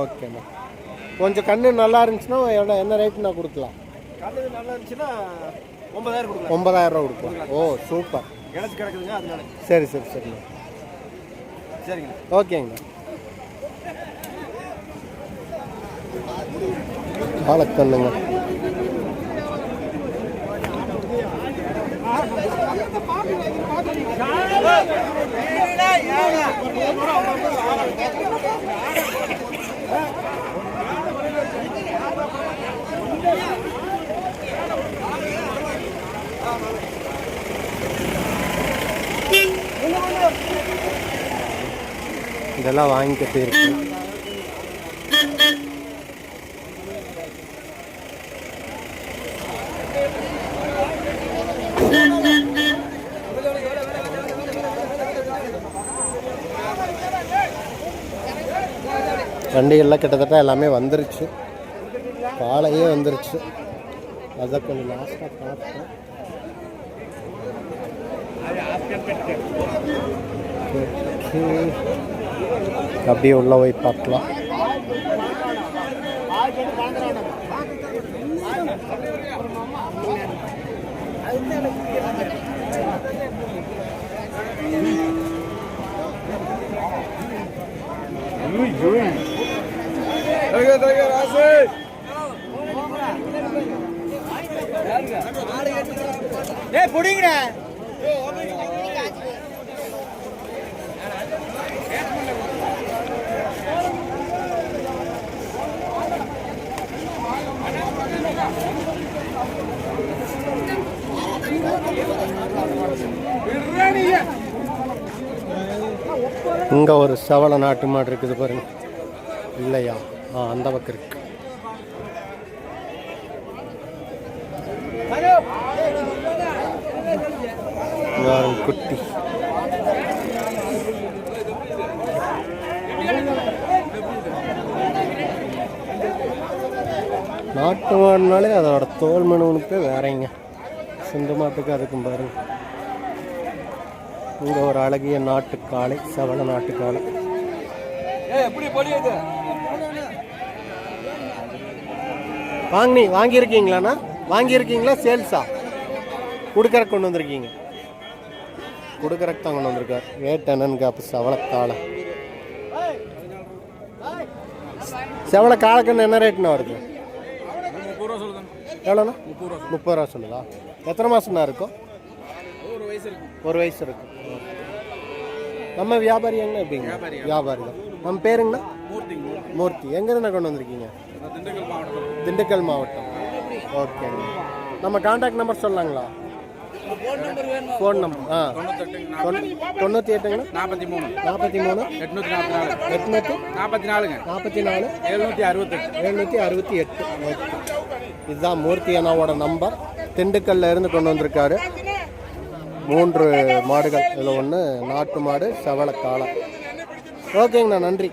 Speaker 1: ஓகேண்ணா. கொஞ்சம் கண்ணு நல்லா இருந்துச்சுன்னா எவ்வளோ, என்ன ரேட்டு நான் கொடுக்கலாம்?
Speaker 3: கண்ணு நல்லா இருந்துச்சுன்னா 9,000 கொடுக்கலாம்.
Speaker 1: 9,000 ரூபா கொடுக்கலாம். ஓ சூப்பர்.
Speaker 3: எனக்கு கிடக்குதுங்க அதனால.
Speaker 1: சரி சரிங்க. ஓகேங்கண்ணா. காலக்கண்ணுங்க. இதெல்லாம் வாங்கிக்கிட்டு இருக்கு. வண்டிகள்லாம் கிட்டத்தட்ட எல்லாமே வந்துருச்சு, காலையே வந்துருச்சு. அதை கொஞ்சம் லாஸ்ட்டாக பார்த்தேன். அப்படியே உள்ள போய் பார்க்கலாம். இங்கே ஒரு சவள நாட்டு மாடு இருக்குது பாருங்க. இல்லையா? அந்த பக்கம் இருக்கு. குட்டி நாட்டு மாடுனாலே அதோட தோல் மனுவனுப்பே வேறங்க. சிந்து மாட்டுக்கு அதுக்கும் பாருங்க. இங்கே ஒரு அழகிய நாட்டுக்காளை, சவள நாட்டுக்காளை. வாங்கியிருக்கீங்களாண்ணா? வாங்கியிருக்கீங்களா? சேல்ஸா? கொடுக்கறக்கு கொண்டு வந்திருக்கீங்க? கொடுக்கறக்கு தான் கொண்டு வந்திருக்கார். ரேட் என்னன்னு காப்பு. சவளக்காளை, செவளை காலக்கண்ணு என்ன ரேட்னா வருது? எவ்வளோண்ணா? 30 ரூபா சொல்லுதா? எத்தனை மாதம்னா இருக்கும்? ஒரு வயசு இருக்கும். நம்ம வியாபாரி எங்க எப்படிங்க? வியாபாரி தான். நம்ம பேருங்கண்ணா? மூர்த்தி. எங்கேருந்து கொண்டு வந்திருக்கீங்க? திண்டுக்கல் மாவட்டம். ஓகேங்க. நம்ம கான்டாக்ட் நம்பர் சொல்லலாங்களா? Phone number 98 43 844 768. இதுதான் மூர்த்தி அண்ணாவோட நம்பர். திண்டுக்கல்ல இருந்து கொண்டு வந்திருக்காரு. 3 மாடுகள். இதில் ஒன்று நாட்டு மாடு, செவள காளை. ஓகேங்கண்ணா, நன்றி.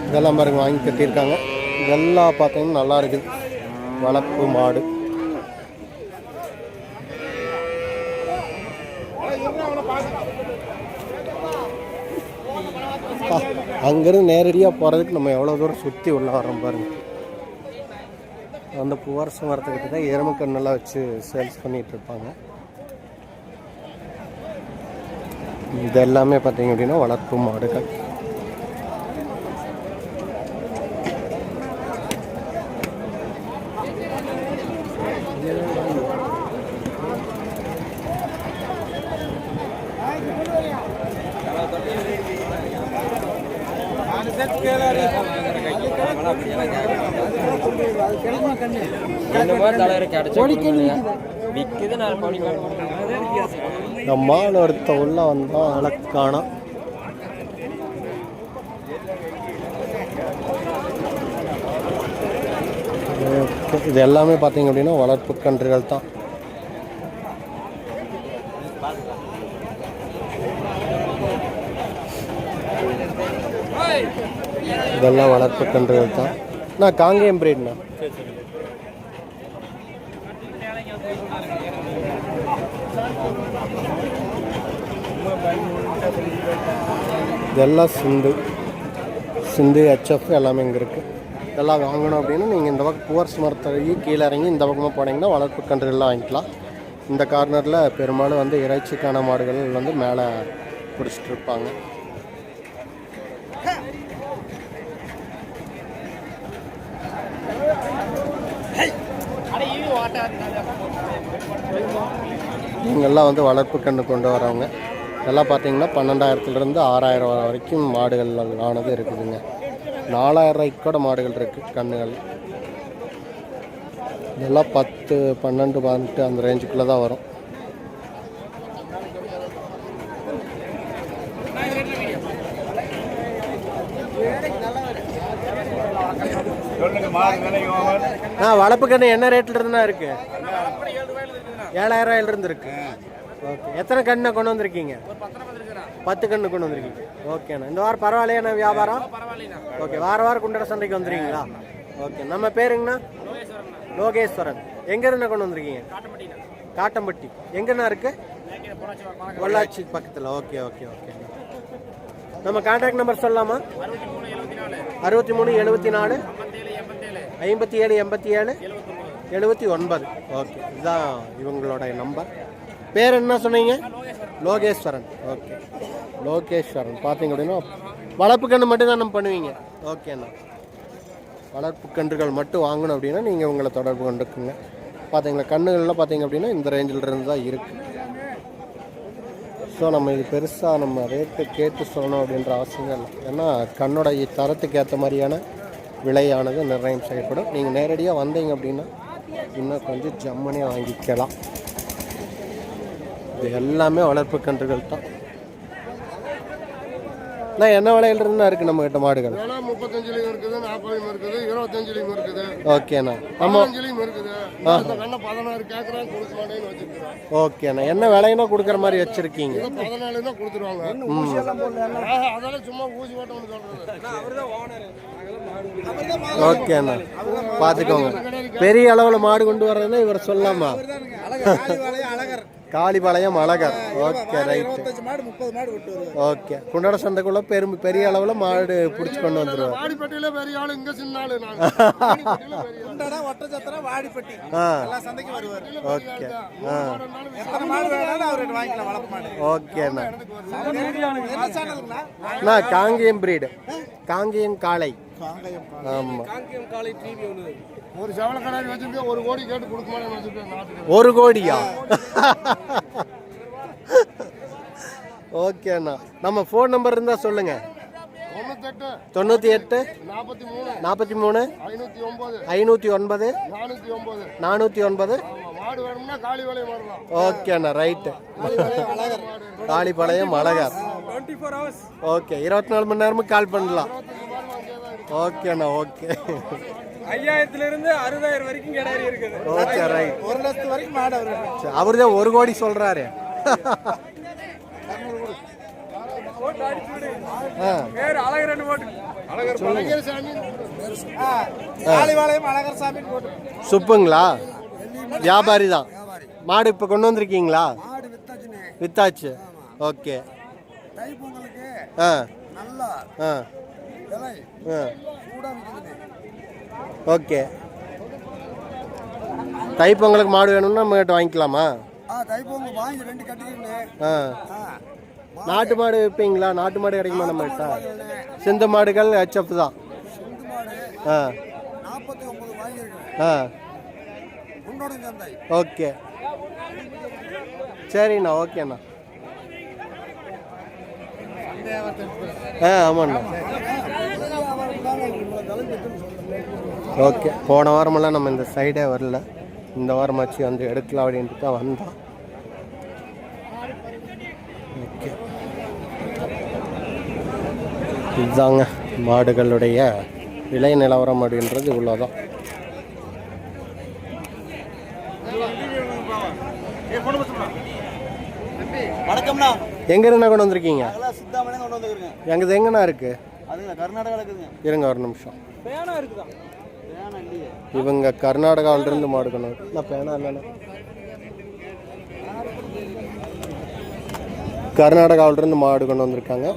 Speaker 1: இதெல்லாம் பாருங்க வாங்கி கட்டியிருக்காங்க. இதெல்லாம் பார்த்தீங்கன்னா நல்லா இருக்குது. வளர்ப்பு மாடு. அங்கேருந்து நேரடியாக போகிறதுக்கு நம்ம எவ்வளோ தூரம் சுற்றி உள்ள வரோம் பாருங்க. அந்த பூவரச மரத்துக்கிட்ட தான் எருமைக்கண்ணெல்லாம் வச்சு சேல்ஸ் பண்ணிகிட்டு இருப்பாங்க. இது எல்லாமே பார்த்தீங்க அப்படின்னா வளர்ப்பு மாடுகள். மால் ஒருத்த உள்ள வந்தா அழகான இது எல்லாமே பார்த்தீங்க அப்படின்னா வளர்ப்பு கன்றுகள் தான். இதெல்லாம் வளர்ப்பு கன்றுகள் தான். நான் காங்கேயம் பிரீட்ண்ணா. இதெல்லாம் சிந்து HF எல்லாமே இங்கே இருக்குது. இதெல்லாம் வாங்கணும் அப்படின்னா நீங்கள் இந்த பக்கம் பூவரசு மரத்தடி கீழே இறங்கி இந்த பக்கமாக போனீங்கன்னா வளர்ப்பு கன்றுகள்லாம் வாங்கிக்கலாம். இந்த கார்னரில் பெரும்பாலும் வந்து இறைச்சிக்கான மாடுகள் வந்து மேலே பிடிச்சிட்டு இருப்பாங்க. இவங்கெல்லாம் வந்து வளர்ப்பு கன்று கொண்டு வரவங்க. இதெல்லாம் பார்த்தீங்கன்னா 12,000 6,000 வரைக்கும் மாடுகள் ஆனது இருக்குதுங்க. 4,000 ரூபாய்க்கு கூட மாடுகள் இருக்குது கன்றுகள். இதெல்லாம் 10, 12, 18 அந்த ரேஞ்சுக்குள்ளே தான் வரும். வளர்ப்பு கண்ணு என்ன ரேட்ல இருந்தா இருக்கு? 7,000 இருந்து இருக்கு. ஓகே, எத்தனை கண்ணை கொண்டு வந்திருக்கீங்க? 10 கண்ணு கொண்டு வந்திருக்கீங்க. ஓகேண்ணா, இந்த வாரம் பரவாயில்லையாண்ணா வியாபாரம்? ஓகே, வாரம் குண்டட சந்தைக்கு வந்துடுறீங்களா? ஓகே, நம்ம பேருங்கண்ணா? லோகேஸ்வரன். எங்கேருந்து கொண்டு வந்திருக்கீங்க? காட்டம்பட்டி. எங்கண்ணா இருக்கு? பொள்ளாச்சி பக்கத்தில். Okay okay okay. நம்ம கான்டாக்ட் நம்பர் சொல்லலாமா? 63 74 57 87 79. ஓகே, இதுதான் இவங்களோட நம்பர். பேர் என்ன சொன்னீங்க? லோகேஸ்வரன். ஓகே, லோகேஸ்வரன். பார்த்தீங்க அப்படின்னா வளர்ப்பு கன்று மட்டும்தான் நம்ம பண்ணுவீங்க. ஓகேண்ணா, வளர்ப்பு கன்றுகள் மட்டும் வாங்கணும் அப்படின்னா நீங்கள் உங்களை தொடர்பு கொண்டுக்குங்க. பார்த்தீங்களா, கன்றுகள்லாம் பார்த்தீங்க அப்படின்னா இந்த ரேஞ்சில் இருந்து தான் இருக்குது. ஸோ நம்ம இது பெருசாக நம்ம ரேட்டு கேட்டு சொல்லணும் அப்படின்ற அவசியம் இல்லை. ஏன்னா கண்ணோட தரத்துக்கு ஏற்ற மாதிரியான விலையானது நிர்ணயம் செய்யப்படும். நீங்கள் நேரடியாக வந்தீங்க அப்படின்னா இன்னும் கொஞ்சம் ஜம்முனே வாங்கிக்கலாம். இது எல்லாமே வளர்ப்பு கன்றுகள் தான். நான் என்ன விலையில இருந்தா இருக்கு நம்ம கிட்ட மாடுகள்?
Speaker 2: 35 இருக்குது, 40 இருக்குது, 25 இருக்குது.
Speaker 1: ஓகேண்ணா, நம்ம
Speaker 2: இருக்குது. அந்த கண்ணை 16 கேட்குறாங்க, கொடுக்க மாட்டேன்னு வச்சிருக்கிறோம்.
Speaker 1: ஓகேண்ணா, என்ன விலையினா கொடுக்குற மாதிரி வச்சிருக்கீங்க?
Speaker 2: 14 தான் கொடுத்துருவாங்க. அதெல்லாம் சும்மா ஊசி ஓட்டம்னு சொல்றது.
Speaker 1: ஓகேண்ணா, பார்த்துக்கோங்க. பெரிய அளவில் மாடு கொண்டு வர்றதுன்னா இவர் சொல்லலாமா? Kalipalayam Azhagar. Okay, right. Okay, குண்டட சந்தைக்குள்ள பெரிய அளவில் மாடு பிடிச்சி கொண்டு வந்துடுவார். ஓகே, ஓகேண்ணா. காங்கேயம் பிரீடு, காங்கேயம் காளை. ஆமா,
Speaker 2: ஒரு சவளக்கடாரி வச்சிருக்கேன், 1 கோடி கேட்டு கொடுக்க மாட்டேன்னு வச்சிருக்கேன்.
Speaker 1: 1 கோடியா? ஓகேண்ணா, நம்ம ஃபோன் நம்பர் இருந்தா சொல்லுங்க. 98 43 509 409. ஓகேண்ணா, ரைட்டு. காளிபாளையம் அழகர். ஓகே, 24 மணி நேரமும் கால் பண்ணலாம். ஓகேண்ணா, ஓகே.
Speaker 3: 5000 இருந்து 60,000 வரைக்கும் கிடாரி இருக்குது.
Speaker 1: Okay, right.
Speaker 3: 1 லட்சம் வரைக்கும் மாடு
Speaker 1: அவரு தான் 1 கோடி சொல்றாரு. சுப்புங்களா? வியாபாரி தான். மாடு இப்ப கொண்டு வந்திருக்கீங்களா? வித்தாச்சு. ஓகே. ஓகே, தைப்பொங்கலுக்கு மாடு வேணும்னா நம்ம கிட்ட வாங்கிக்கலாமா? நாட்டு மாடு விற்பீங்களா? நாட்டு மாடு கிடைக்குமா நம்ம கிட்ட? சிந்து மாடுகள் ஹெச்எஃப் தான். ஓகே, சரிண்ணா. ஓகேண்ணா. ஆமாண்ணா. ஓகே, போன வாரமெல்லாம் நம்ம இந்த சைடே வரல. இந்த வாரமாச்சு வந்து எடுக்கலாம் அப்படின்ட்டு தான் வந்தோம். ஓகே, இதுதாங்க மாடுகளுடைய விலை நிலவரம் அப்படின்றது இவ்வளோதான்.
Speaker 3: வணக்கம்ண்ணா.
Speaker 1: எங்க இருந்தா கொண்டு வந்திருக்கீங்க? எங்க எங்கண்ணா இருக்கு? இருங்க ஒரு நிமிஷம். இவங்க கர்நாடகாவில இருந்து மாடு கொண்டு வந்து பேனா இல்லைண்ணா. கர்நாடகாவில இருந்து மாடு கொண்டு வந்திருக்காங்க.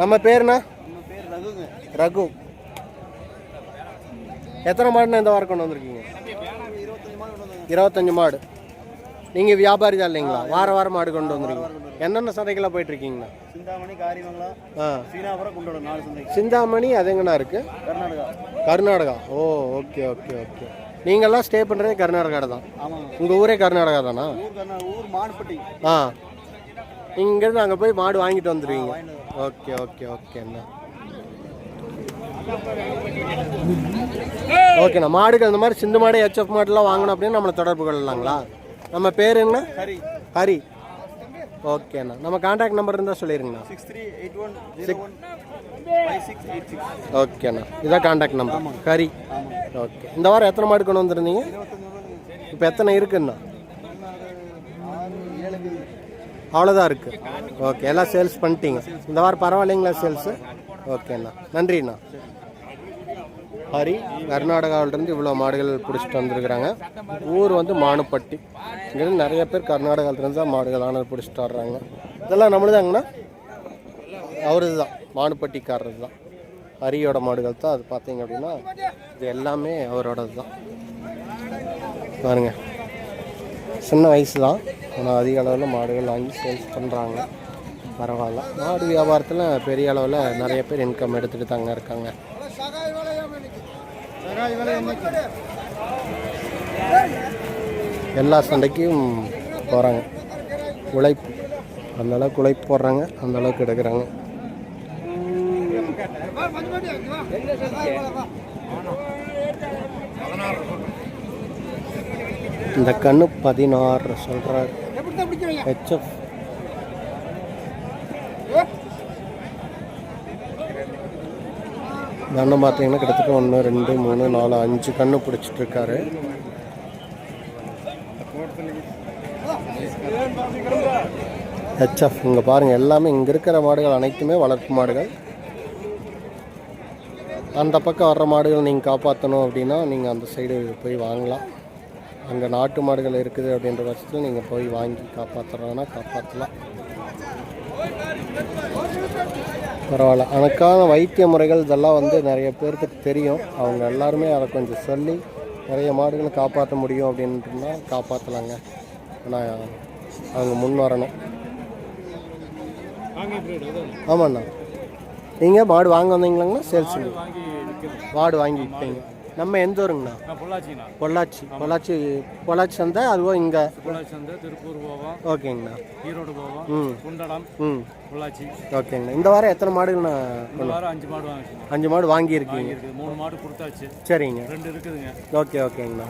Speaker 1: நம்ம பேருண்ணா? ரகு. எத்தனை மாடுண்ணா இந்த வாரம் கொண்டு வந்திருக்கீங்க? 25 மாடு. நீங்கள் வியாபாரி தான் இல்லைங்களா? வாரம் மாடு கொண்டு வந்துருக்கீங்க. என்னென்ன சந்தைக்கெல்லாம் போயிட்டு இருக்கீங்கண்ணா? சிந்தாமணி அது எங்கண்ணா இருக்கு? கர்நாடகா. ஓ, ஓகே ஓகே ஓகே. நீங்கள்லாம் ஸ்டே பண்ணுறது கர்நாடகா தான்? உங்கள் ஊரே கர்நாடகா தானா? இங்கேருந்து அங்கே போய் மாடு வாங்கிட்டு வந்துடுவீங்க. ஓகே ஓகே ஓகேண்ணா. ஓகேண்ணா, மாடுக்கு அந்த மாதிரி சிந்து மாடு ஹெச்எஃப் மாடுலாம் வாங்கணும் அப்படின்னு நம்மளை தொடர்பு கொள்ளலாங்களா? நம்ம பேர் என்ன? ஹரி. ஓகேண்ணா. நம்ம கான்டாக்ட் நம்பர் இருந்தால் சொல்லிடுங்கண்ணா.
Speaker 3: 6381015686.
Speaker 1: ஓகேண்ணா, இதான் கான்டாக்ட் நம்பர். கறி. ஓகே. இந்த வாரம் எத்தனை மாடு கொண்டு வந்துருந்தீங்க? இப்போ எத்தனை இருக்குண்ணா? அவ்வளோதான் இருக்குது. ஓகே, எல்லாம் சேல்ஸ் பண்ணிட்டீங்க. இந்த வாரம் பரவாயில்லைங்களா சேல்ஸு? ஓகேண்ணா, நன்றிண்ணா. ஹரி கர்நாடகாவிலேருந்து இவ்வளோ மாடுகள் பிடிச்சிட்டு வந்திருக்கிறாங்க. ஊர் வந்து மானுப்பட்டி. இங்கேருந்து நிறைய பேர் கர்நாடகாவிலேருந்து தான் மாடுகள் ஆனால் பிடிச்சிட்டு வர்றாங்க. இதெல்லாம் நம்மளுதாங்கண்ணா, அவரது தான், மானுப்பட்டிக்காரது தான். ஹரியோட மாடுகள் தான் அது. பார்த்தீங்க அப்படின்னா இது எல்லாமே அவரோடது தான். பாருங்க, சின்ன வயசு தான், ஆனால் அதிக அளவில் மாடுகள் வாங்கி சேல்ஸ் பண்ணுறாங்க. பரவாயில்ல. மாடு வியாபாரத்தில் பெரிய அளவில் நிறைய பேர் இன்கம் எடுத்துகிட்டு தாங்க இருக்காங்க. எல்லா சண்டைக்கும் போகிறாங்க. உழைப்பு, அந்தளவுக்கு உழைப்பு போடுறாங்க, அந்தளவுக்கு எடுக்கிறாங்க. இந்த கண்ணு 16 சொல்கிறார் ஹெச்எஃப். கண்ணு பார்த்தீங்கன்னா கிட்டத்தட்ட 1 2 3 4 5 கண்ணு பிடிச்சிட்டு இருக்காரு. ஹெச்எஃப். இங்கே பாருங்கள், எல்லாமே இங்கே இருக்கிற மாடுகள் அனைத்துமே வளர்ப்பு மாடுகள். அந்த பக்கம் வர்ற மாடுகள் நீங்கள் காப்பாற்றணும் அப்படின்னா நீங்கள் அந்த சைடு போய் வாங்கலாம். அங்கே நாட்டு மாடுகள் இருக்குது அப்படின்ற பட்சத்தில் நீங்கள் போய் வாங்கி காப்பாற்றுறதுனா காப்பாற்றலாம். பரவாயில்ல. எனக்கான வைத்திய முறைகள் இதெல்லாம் வந்து நிறைய பேருக்கு தெரியும். அவங்க எல்லாருமே அதை கொஞ்சம் சொல்லி நிறைய மாடுகளை காப்பாற்ற முடியும் அப்படின்ட்டுனா காப்பாற்றலாங்க. ஆனால் அவங்க முன் வரணும். ஆமாண்ணா, நீங்கள் மாடு வாங்க வந்தீங்களாங்கண்ணா? சேல்ஸ் மாடு வாங்கி விற்பீங்க. நம்ம எந்த ஊருங்கண்ணா? பொள்ளாச்சி. பொள்ளாச்சி சந்தை அதுவும் இங்கே
Speaker 3: திருப்பூர் போவோம்.
Speaker 1: ஓகேங்கண்ணா.
Speaker 3: ஈரோடு போவோம். குண்டடம். பொள்ளாச்சி.
Speaker 1: ஓகேங்கண்ணா. இந்த வாரம் எத்தனை மாடுங்கண்ணா?
Speaker 3: 5 மாடு வாங்கி.
Speaker 1: 5 மாடு வாங்கியிருக்கீங்க.
Speaker 3: 3 மாடு கொடுத்தாச்சு.
Speaker 1: சரிங்க.
Speaker 3: 2 இருக்குதுங்க.
Speaker 1: ஓகேங்கண்ணா.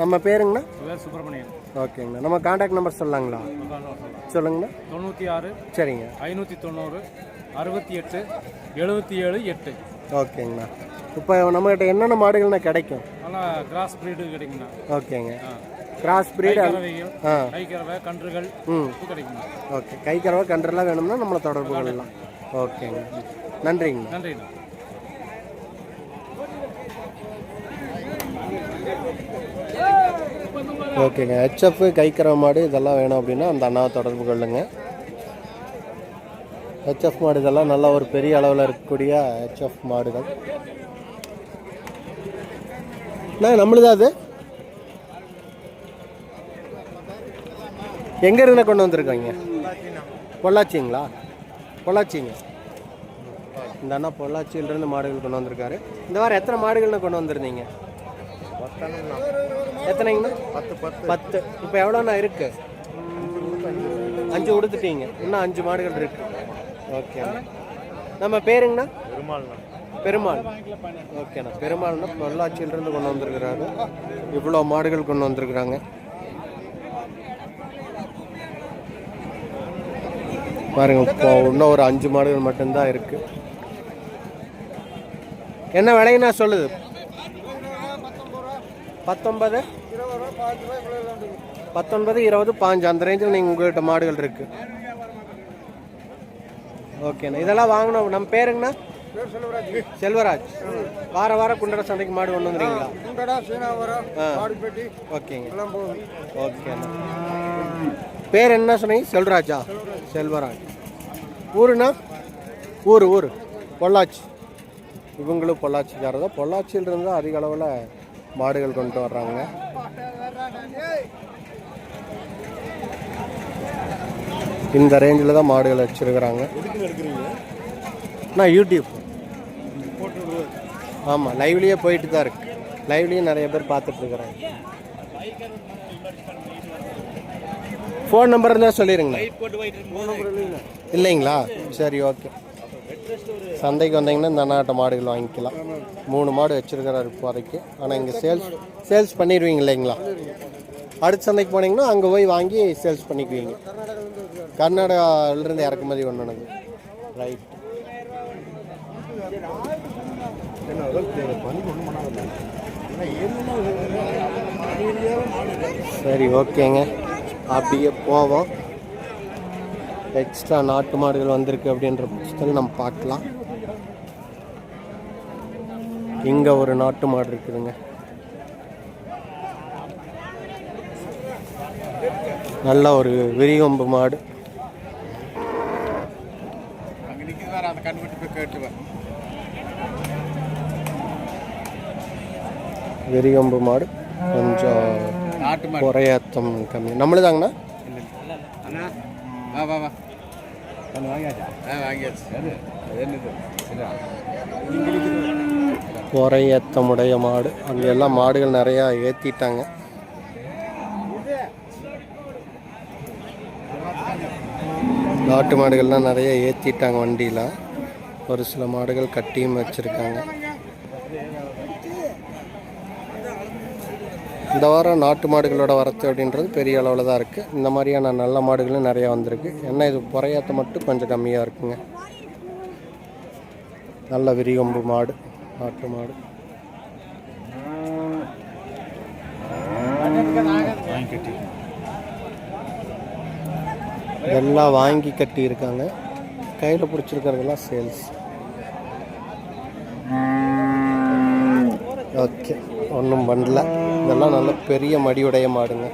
Speaker 1: நம்ம பேருங்கண்ணா?
Speaker 3: பேர் சுப்பிரமணியன்.
Speaker 1: ஓகேங்கண்ணா. நம்ம கான்டாக்ட் நம்பர் சொல்லலாங்களா? சொல்லுங்கண்ணா.
Speaker 3: 96.
Speaker 1: சரிங்க.
Speaker 3: 590 68 77 8.
Speaker 1: ஓகேங்கண்ணா. இப்போ நம்மகிட்ட என்னென்ன மாடுகள்னா கிடைக்கும்?
Speaker 3: ஆனால் கிராஸ் ப்ரீடு கிடைக்குங்கண்ணா.
Speaker 1: ஓகேங்க. கிராஸ் ப்ரீடு,
Speaker 3: கைக்கறவை, கன்றுகள் கிடைக்குங்க.
Speaker 1: ஓகே. கைக்கறவை கன்றுலாம் வேணும்னா நம்மளை தொடர்பு கொள்ளலாம். ஓகேங்க, நன்றிங்கண்ணா.
Speaker 3: நன்றிண்ணா.
Speaker 1: ஓகேங்க. ஹெச்எஃப் கைக்கறவை மாடு இதெல்லாம் வேணும் அப்படின்னா அந்த அண்ணாவை தொடர்பு கொள்ளுங்க. ஹெச்எஃப் மாடு இதெல்லாம் நல்லா ஒரு பெரிய அளவில் இருக்கக்கூடிய ஹெச்எஃப் மாடுகள். நம்மளுதான் அது. எங்கே இருந்தா கொண்டு வந்திருக்கீங்க? பொள்ளாச்சிங்களா? பொள்ளாச்சிங்க. இந்த அண்ணா பொள்ளாச்சியிலிருந்து மாடுகள் கொண்டு வந்திருக்காரு. இந்த வாரம் எத்தனை மாடுகள்னு கொண்டு வந்திருந்தீங்க? எத்தனைங்கண்ணா? 10. இப்போ எவ்வளோண்ணா இருக்கு? 5 கொடுத்துட்டீங்க. இன்னும் 5 மாடுகள் இருக்கு. ஓகே. நம்ம பேருங்கண்ணா? பெருமாள். ஓகேண்ணா. பெருமாள்னா பொள்ளாச்சியிலிருந்து கொண்டு வந்திருக்கிறாரு. இவ்வளோ மாடுகள் கொண்டு வந்திருக்கிறாங்க. பாருங்க, இப்போ இன்னும் ஒரு 5 மாடுகள் மட்டும்தான் இருக்கு. என்ன விலைங்கண்ணா சொல்லுது? 19, 20, 5 அந்த ரேஞ்சில் நீங்கள் உங்கள்கிட்ட மாடுகள் இருக்கு. ஓகேண்ணா. இதெல்லாம் வாங்கணும். நம்ம பேருங்கண்ணா? செல்வராஜ். வாரம் குண்டட சந்தைக்கு மாடு கொண்டு வந்துடுறீங்களா? ஓகேங்க. ஓகேண்ணா. பேர் என்ன சொன்னீங்க? செல்வராஜா? செல்வராஜ். ஊருண்ணா? ஊர் பொள்ளாச்சி. இவங்களும் பொள்ளாச்சிக்காரர் தான். பொள்ளாச்சியிலிருந்து அதிக அளவில் மாடுகள் கொண்டு வர்றாங்க. இந்த ரேஞ்சில் தான் மாடுகள் வச்சுருக்கிறாங்க. நான் யூடியூப். ஆமாம், லைவ்லேயே போயிட்டு தான் இருக்கு. லைவ்லேயே நிறைய பேர் பார்த்துட்ருக்குறாங்க. ஃபோன் நம்பர் இருந்தால் சொல்லிடுங்களா? இல்லைங்களா? சரி, ஓகே. சந்தைக்கு வந்தீங்கன்னா இந்த அண்ணாட்ட மாடுகள் வாங்கிக்கலாம். 3 மாடு வச்சுருக்கிறாரு இப்போதைக்கு. ஆனால் இங்கே சேல்ஸ் பண்ணிடுவீங்க இல்லைங்களா? அடுத்த சந்தைக்கு போனீங்கன்னா அங்கே போய் வாங்கி சேல்ஸ் பண்ணிக்குவீங்க. கர்நாடகாவிலிருந்து இறக்குமதி பண்ணணுங்க. ரைட். சரி, ஓகேங்க. அப்படியே போவோம். எக்ஸ்ட்ரா நாட்டு மாடுகள் வந்திருக்கு அப்படின்ற பட்சத்தில் நம்ம பார்க்கலாம். இங்கே ஒரு நாட்டு மாடு இருக்குதுங்க. நல்ல ஒரு விரிகொம்பு மாடு. விரிகொம்பு மாடு கொஞ்சம் குறையாத்தம் கம்மி. நம்மளுதாங்கண்ணா குறையத்தமுடைய மாடு. அங்கே எல்லாம் மாடுகள் நிறையா ஏற்றிட்டாங்க. நாட்டு மாடுகள்லாம் நிறைய ஏற்றிட்டாங்க வண்டியில். ஒரு சில மாடுகள் கட்டியும் வச்சுருக்காங்க. இந்த வாரம் நாட்டு மாடுகளோட வரத்து அப்படின்றது பெரிய அளவில் தான் இருக்குது. இந்த மாதிரியான நல்ல மாடுகளும் நிறையா வந்திருக்கு. ஏன்னா இது புறையாத்த மட்டும் கொஞ்சம் கம்மியாக இருக்குங்க. நல்ல விரிகொம்பு மாடு, நாட்டு மாடு. இதெல்லாம் வாங்கி கட்டி இருக்காங்க. கையில் பிடிச்சிருக்கிறதெல்லாம் சேல்ஸ். ஓகே, ஒன்றும் பண்ணல. இதெல்லாம் நல்ல பெரிய மடியுடைய மாடுங்க.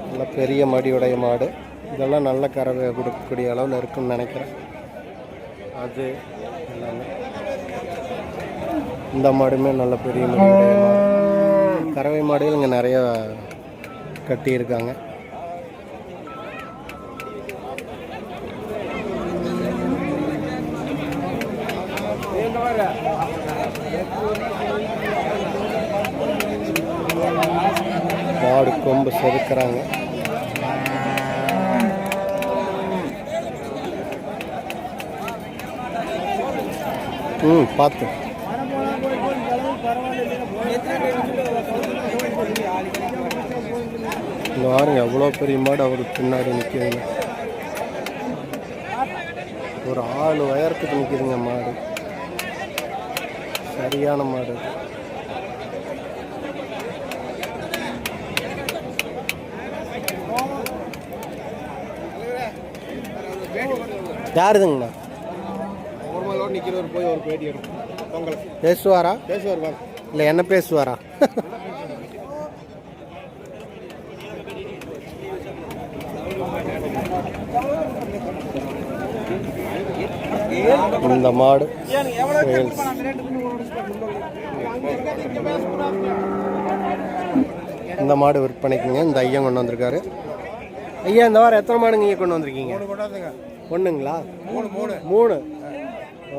Speaker 1: நல்ல பெரிய மடியுடைய மாடு. இதெல்லாம் நல்ல கறவை கொடுக்கக்கூடிய அளவில் இருக்குன்னு நினைக்கிறேன். அது எல்லாமே இந்த மாடுமே நல்ல பெரிய மடியுடைய மாடு. கறவை மாடுகள் இங்கே நிறைய கட்டியிருக்காங்க. மாடு கொம்பு செதுக்கிறாங்க. பார்த்து இந்த வாரம் எவ்வளோ பெரிய மாடு அவருக்கு பின்னாடி நிற்குதுங்க. ஒரு 6 உயரத்துக்கு நிற்கிதுங்க மாடு. சரியான மாடு. யாருதுங்கண்ணா?
Speaker 2: நிற்கிறவர் போய் ஒரு பேட்டி எடுக்கும். பொங்கல்
Speaker 1: பேசுவாரா?
Speaker 2: பேசுவார்.
Speaker 1: இல்லை என்ன பேசுவாரா? இந்த மாடு இந்த மாடு விற்பனைக்குங்க. இந்த ஐயன் கொண்டு வந்திருக்காரு. ஐயா, இந்த வாரம் எத்தனை மாடுங்க இங்கே கொண்டு வந்திருக்கீங்க? ஒன்றுங்களா? 3.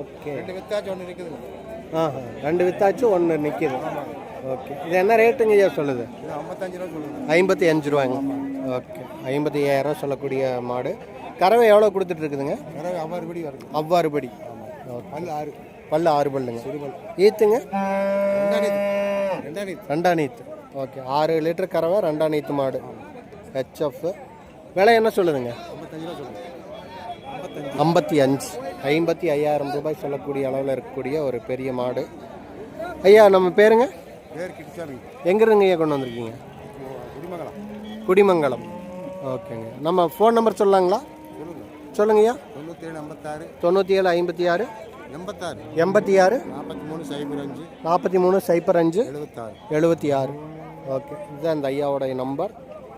Speaker 1: ஓகே,
Speaker 2: 2 வித்தாச்சு, 1 நிற்குது.
Speaker 1: 2 வித்தாச்சு, 1 நிற்கிது. ஓகே, இது என்ன ரேட்டுங்க ஐயா சொல்லுது?
Speaker 2: 55 ரூபா சொல்லுது.
Speaker 1: 55 ரூபாங்க. ஓகே, 55,000 சொல்லக்கூடிய மாடு. கறவை எவ்வளோ கொடுத்துட்டு இருக்குதுங்க?
Speaker 2: கறவை 6 படி வருது.
Speaker 1: 6 படி.
Speaker 2: பல்லு 6.
Speaker 1: பல்லு 6 பல்லுங்க. ஈத்துங்க?
Speaker 2: 2
Speaker 1: நீத்து. ஓகே, 6 லிட்டர் கறவை, 2 நீத்து மாடு. ஹெச்எஃப். விலை என்ன சொல்லுதுங்க?
Speaker 2: 55 ரூபா சொல்லுது.
Speaker 1: 55. 55,000 ரூபாய் சொல்லக்கூடிய அளவில் இருக்கக்கூடிய ஒரு பெரிய மாடு. ஐயா, நம்ம பேருங்க?
Speaker 2: பேர் கிட்சாமி.
Speaker 1: எங்கிருந்துங்க ஐயா கொண்டு வந்திருக்கீங்க?
Speaker 2: குடிமங்கலம்.
Speaker 1: குடிமங்கலம். ஓகேங்க. நம்ம ஃபோன் நம்பர் சொல்லலாங்களா? சொல்லுங்கய்யா.
Speaker 2: 97 56
Speaker 1: 96
Speaker 2: 86
Speaker 1: 86
Speaker 2: 43 05
Speaker 1: 76. ஓகே, இதுதான் இந்த ஐயாவோடைய நம்பர்.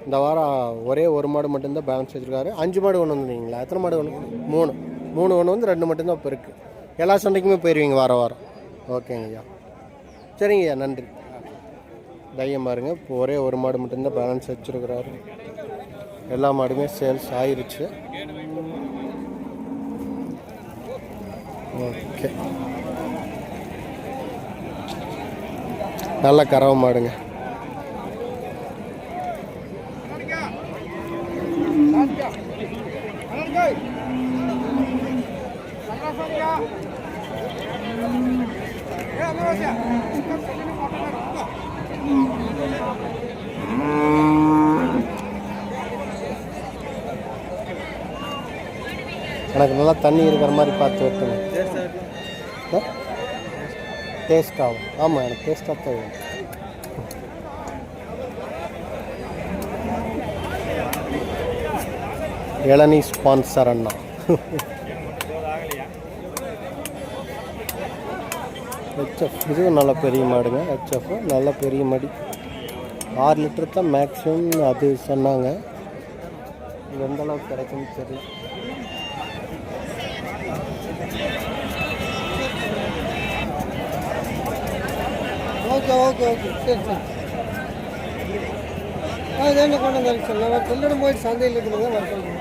Speaker 1: இந்த வாரம் ஒரே ஒரு மாடு மட்டும்தான் பேலன்ஸ் வச்சுருக்காரு. 5 மாடு கொண்டு வந்துருக்கீங்களா? எத்தனை மாடு ஒன்று? 3 கொண்டு வந்து 2 மட்டும்தான் இப்போ இருக்குது. எல்லா சண்டைக்குமே போயிடுவீங்க வாரம். ஓகேங்க ஐயா. சரிங்க ஐயா, நன்றி. தையம் பாருங்க, இப்போ ஒரே ஒரு மாடு மட்டும்தான் பேலன்ஸ் வச்சுருக்கிறாரு. எல்லா மாடுமே சேல்ஸ் ஆயிருச்சு. ஓகே, நல்ல கறவை மாடுங்க. எனக்கு நல்லா தண்ணி இருக்கிற மாதிரி பார்த்து வெட்டுங்க. டேஸ்ட்டாகும். ஆமாம், எனக்கு டேஸ்ட்டாக தான் வேணும். இளநீ ஸ்பான்சர் அண்ணா. ஹெச்எஃப் இதுவும் நல்ல பெரிய மாடுங்க. ஹெச்எஃப் நல்ல பெரிய மடி, 6 லிட்டர் தான் மேக்ஸிமம் அது சொன்னாங்க. எந்த அளவுக்கு கிடைக்கும்னு தெரியல.
Speaker 3: ஓகே ஓகே ஓகே சரி சரி. இது என்ன கொண்டு வந்து சொல்லலாம். கொள்ளிடம் போயிட்டு சந்தையில் இருக்கிறது வர சொல்லுங்கள்.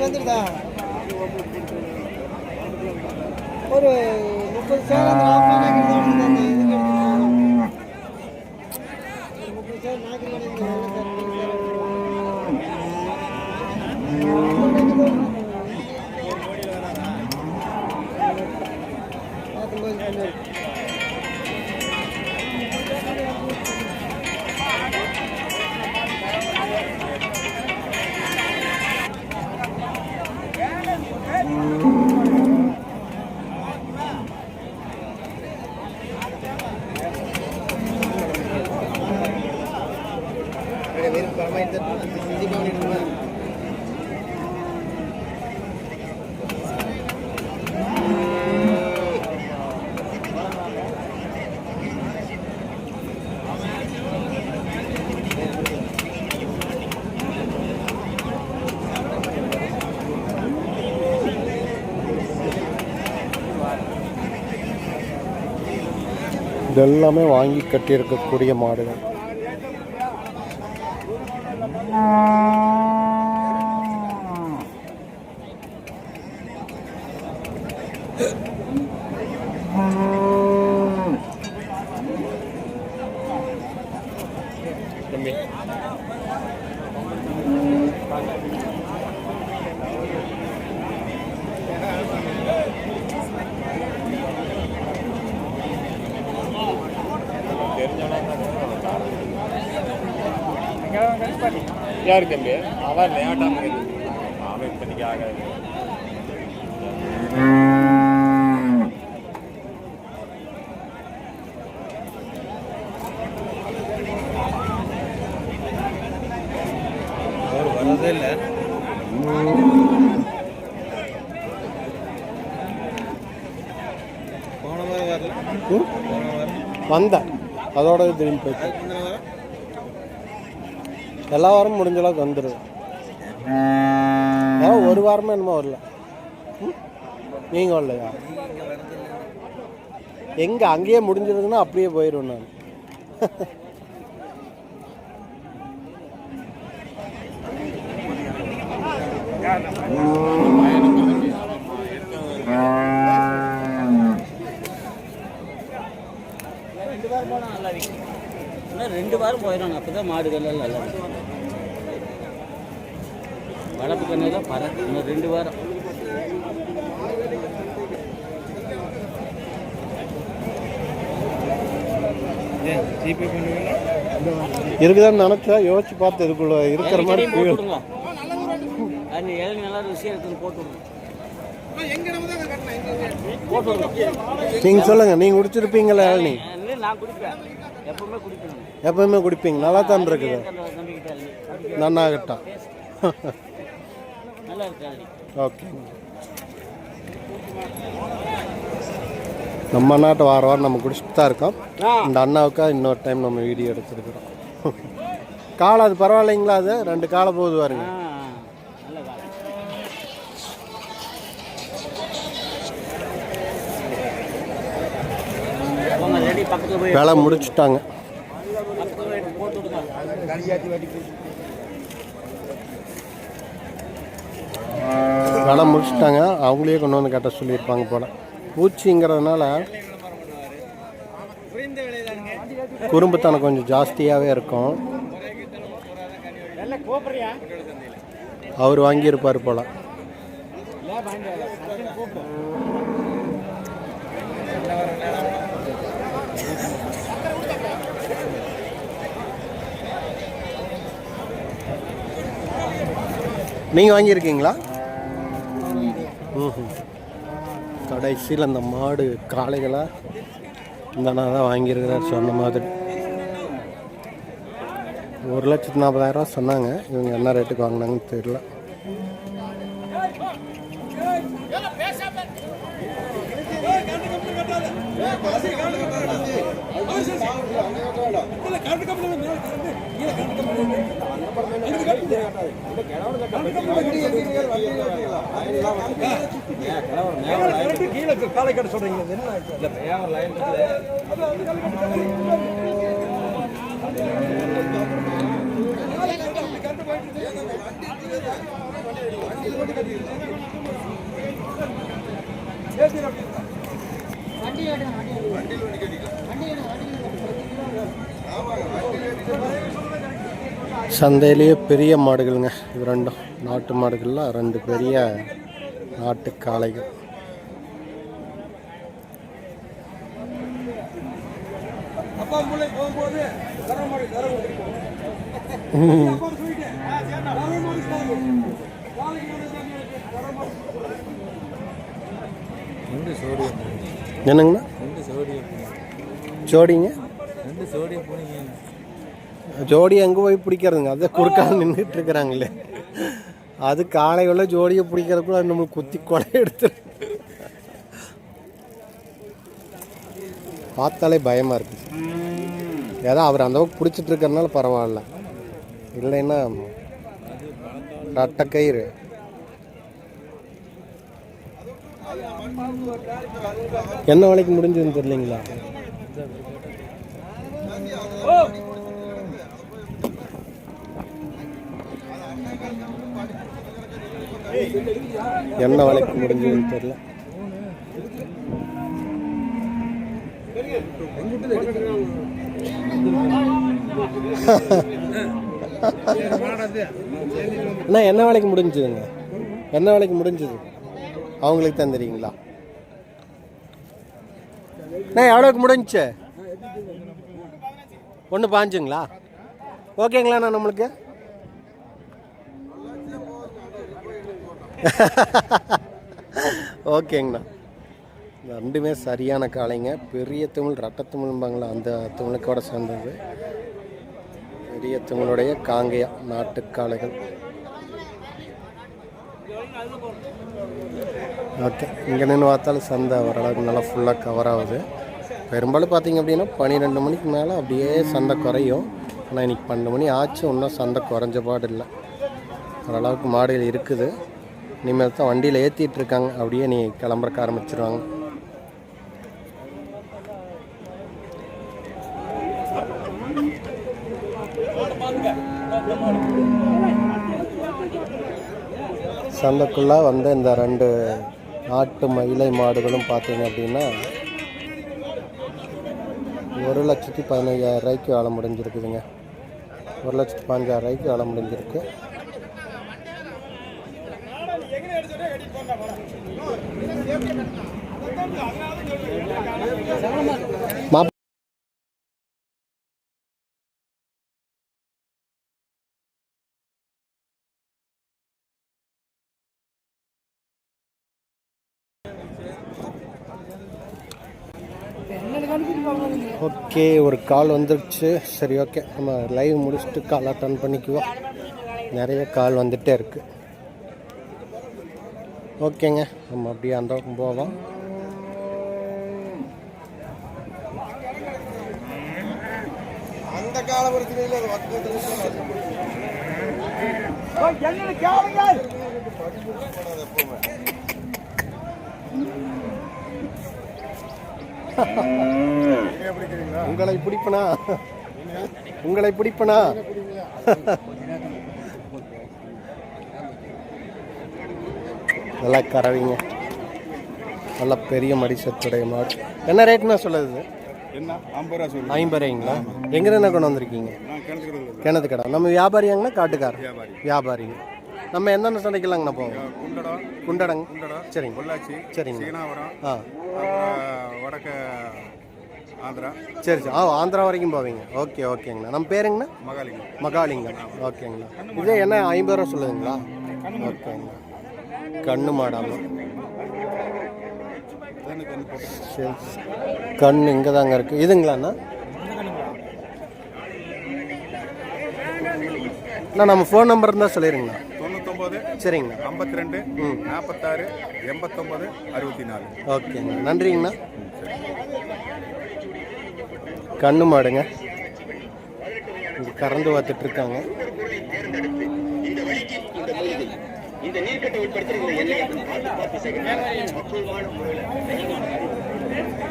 Speaker 3: வந்துருதா ஒரு 30 சேலம்
Speaker 1: இதெல்லாமே வாங்கி கட்டியிருக்கக்கூடிய மாடுகள்.
Speaker 4: யாரு தம்பி? அவன் லேட்டாக அவன் இப்போதைக்கு ஆகாது.
Speaker 3: வரதே இல்லை. போன வாரம் வரல.
Speaker 1: வந்தேன், அதோட திரும்பி போயிட்டு எல்லா வாரமும் முடிஞ்ச அளவுக்கு வந்துடும். ஏன் ஒரு வாரமே என்னமோ வரல. நீங்கள் வரலையா? எங்கே அங்கேயே முடிஞ்சிருக்குன்னா அப்படியே போயிடுவேன் நான்.
Speaker 5: இன்னும் 2 வாரம் போயிடும். அப்போ தான் மாடுகள் எல்லாம் நல்லா வளர்ப்பு கண்ணில் பறக்கு. இன்னும் 2 வாரம்.
Speaker 3: ஜிபே பண்ணுவீங்களா?
Speaker 1: இருக்குதான்னு நினச்சா யோசிச்சு பார்த்து இதுக்குள்ள இருக்கிற மாதிரி
Speaker 5: போட்டுடுங்க. அது இளநீ நல்லா ருசியாக இருக்குன்னு போட்டுவிடுங்க.
Speaker 1: நீங்கள் சொல்லுங்கள், நீங்கள் குடிச்சிருப்பீங்களா இளநீ?
Speaker 5: நான் குடிப்பேன். எப்பவுமே குடிக்கணும்.
Speaker 1: எப்பவுமே குடிப்பீங்க? நல்லா தான் இருக்குது.
Speaker 5: நம்பிக்கிட்ட
Speaker 1: நன்னாகட்டும்.
Speaker 5: நல்லா இருக்காது.
Speaker 1: ஓகே. நம்ம நாட்டு வாரம் நம்ம குடிச்சிட்டு தான் இருக்கோம். இந்த அண்ணாவுக்கா இன்னொரு டைம் நம்ம வீடியோ எடுத்துருக்குறோம். காலை அது பரவாயில்லைங்களா? அது 2 காலை போகுது பாருங்க.
Speaker 5: நல்ல காலம். ரெடி பக்கத்தில் போய்
Speaker 1: வேலை முடிச்சுட்டாங்க.
Speaker 5: பக்கத்தில் போய் போட்டு விடுங்க.
Speaker 1: வேலை முடிச்சுட்டாங்க. அவங்களே கொண்டு வந்து கட்ட சொல்லியிருப்பாங்க போல். பூச்சிங்கிறதுனால குறும்புத்தனம் கொஞ்சம் ஜாஸ்தியாகவே இருக்கும். அவர் வாங்கியிருப்பார் போல். நீங்கள் வாங்கியிருக்கீங்களா? கடைசியில் அந்த மாடு காளைகளாக இந்த அண்ணா தான் வாங்கியிருக்கிறார் சொன்ன மாதிரி. 1,40,000 சொன்னாங்க. இவங்க என்ன ரேட்டுக்கு வாங்கினாங்கன்னு தெரியல. சந்தையிலேயே பெரிய மாடுகளுங்க இது ரெண்டும். நாட்டு மாடுகளில் 2 பெரிய நாட்டு காளைகள். என்னங்கண்ணா? ஜோடிங்க. ஜோடி எங்கே போய் பிடிக்கிறதுங்க? அதை குறுக்காக நின்றுட்டு இருக்கிறாங்களே. அது காளைகளை ஜோடியை பிடிக்கிறதுக்குள்ள நம்மளுக்கு குத்தி கொலை எடுத்து பார்த்தாலே பயமாக இருக்குது. ஏதோ அவர் அந்த அளவுக்கு பிடிச்சிட்டு இருக்கிறதுனால பரவாயில்ல. இல்லைன்னா ரட்ட கயிறு. என்ன வேலைக்கு முடிஞ்சதுன்னு தெரியலீங்களா? என்ன வேலைக்கு முடிஞ்சதுன்னு தெரியல. அண்ணா என்ன வேலைக்கு முடிஞ்சதுங்க? என்ன வேலைக்கு முடிஞ்சது அவங்களுக்கு தான் தெரியுங்களா? அண்ணா எவ்வளோக்கு முடிஞ்சுச்சு? 1.5ங்களா? ஓகேங்களாண்ணா நம்மளுக்கு? ஓகேங்கண்ணா. ரெண்டுமே சரியான காளைங்க. பெரிய தமிழ் ரட்ட தமிழ்பாங்களா, அந்த தமிழுக்கோட சேர்ந்தது. பெரிய தமிழுடைய காங்கையா நாட்டுக்காளைகள். ஓகே. இங்கே நின்று பார்த்தாலும் சந்தை ஓரளவுக்கு நல்லா ஃபுல்லாக கவர் ஆகுது. பெரும்பாலும் பார்த்திங்க அப்படின்னா 12 மணிக்கு மேலே அப்படியே சந்தை குறையும். ஆனால் இன்றைக்கி 12 மணி ஆச்சு, இன்னும் சந்தை குறைஞ்ச பாடு இல்லை. ஓரளவுக்கு மாடுகள் இருக்குது. இனிமேல் தான் வண்டியில் ஏற்றிட்டு இருக்காங்க. அப்படியே நீ கிளம்புறக்க ஆரம்பிச்சிருவாங்க. சந்தைக்குள்ளே வந்து இந்த 2 நாட்டு மயிலை மாடுகளும் பார்த்தீங்க அப்படின்னா 1,15,000 வேலை முடிஞ்சிருக்குதுங்க. 1,15,000 வேலை முடிஞ்சிருக்கு. ஓகே, ஒரு கால் வந்துடுச்சு. சரி, ஓகே, நம்ம லைவ் முடிச்சுட்டு கால் அட்டன் பண்ணிக்குவோம். நிறைய கால் வந்துகிட்டே இருக்குது. ஓகேங்க, நம்ம அப்படியே அந்த பக்கம் போவோம்.
Speaker 3: அந்த காலபுரத்தில்
Speaker 1: உங்களை பிடிப்பனா நல்லா கறவிங்க, நல்லா பெரிய மடிசத்துடைய மாடு. என்ன ரேட்னா சொல்லுது?
Speaker 2: என்ன 50 ரூபா சொல்லு.
Speaker 1: 50 ரூபாய்ங்களா? எங்கேருந்து கொண்டு வந்திருக்கீங்க? கிணத்து கடை. நம்ம வியாபாரியாங்கண்ணா காட்டுக்கார வியாபாரிங்க. நம்ம எந்தெந்த சந்தைக்கலாங்கண்ணா போவோம்? குண்டடங்க. சரிங்க,
Speaker 2: பொள்ளாச்சி,
Speaker 1: சரிங்க.
Speaker 2: சீனாவரம், வடக்க ஆந்திரா.
Speaker 1: சரி சரி. ஆந்திரா வரைக்கும் போவீங்க. ஓகே ஓகேங்கண்ணா. நம்ம பேருங்கண்ணா? மகாலிங்கம். ஓகேங்கண்ணா. இதே என்ன 50 ரூபா சொல்லுதுங்களா? ஓகேங்கண்ணா. கண்ணு மாடாமா? சரி, கண்ணு இங்கே தாங்க இருக்குது. இதுங்களாண்ணா? அண்ணா நம்ம ஃபோன் நம்பர் இருந்தால் சொல்லிடுங்கண்ணா.
Speaker 2: 99
Speaker 1: சரிங்கண்ணா.
Speaker 2: 52 46 89 64.
Speaker 1: ஓகேங்க, நன்றிங்கண்ணா. கண்ணு மாடுங்க இங்கே கறந்து பார்த்துட்ருக்காங்க.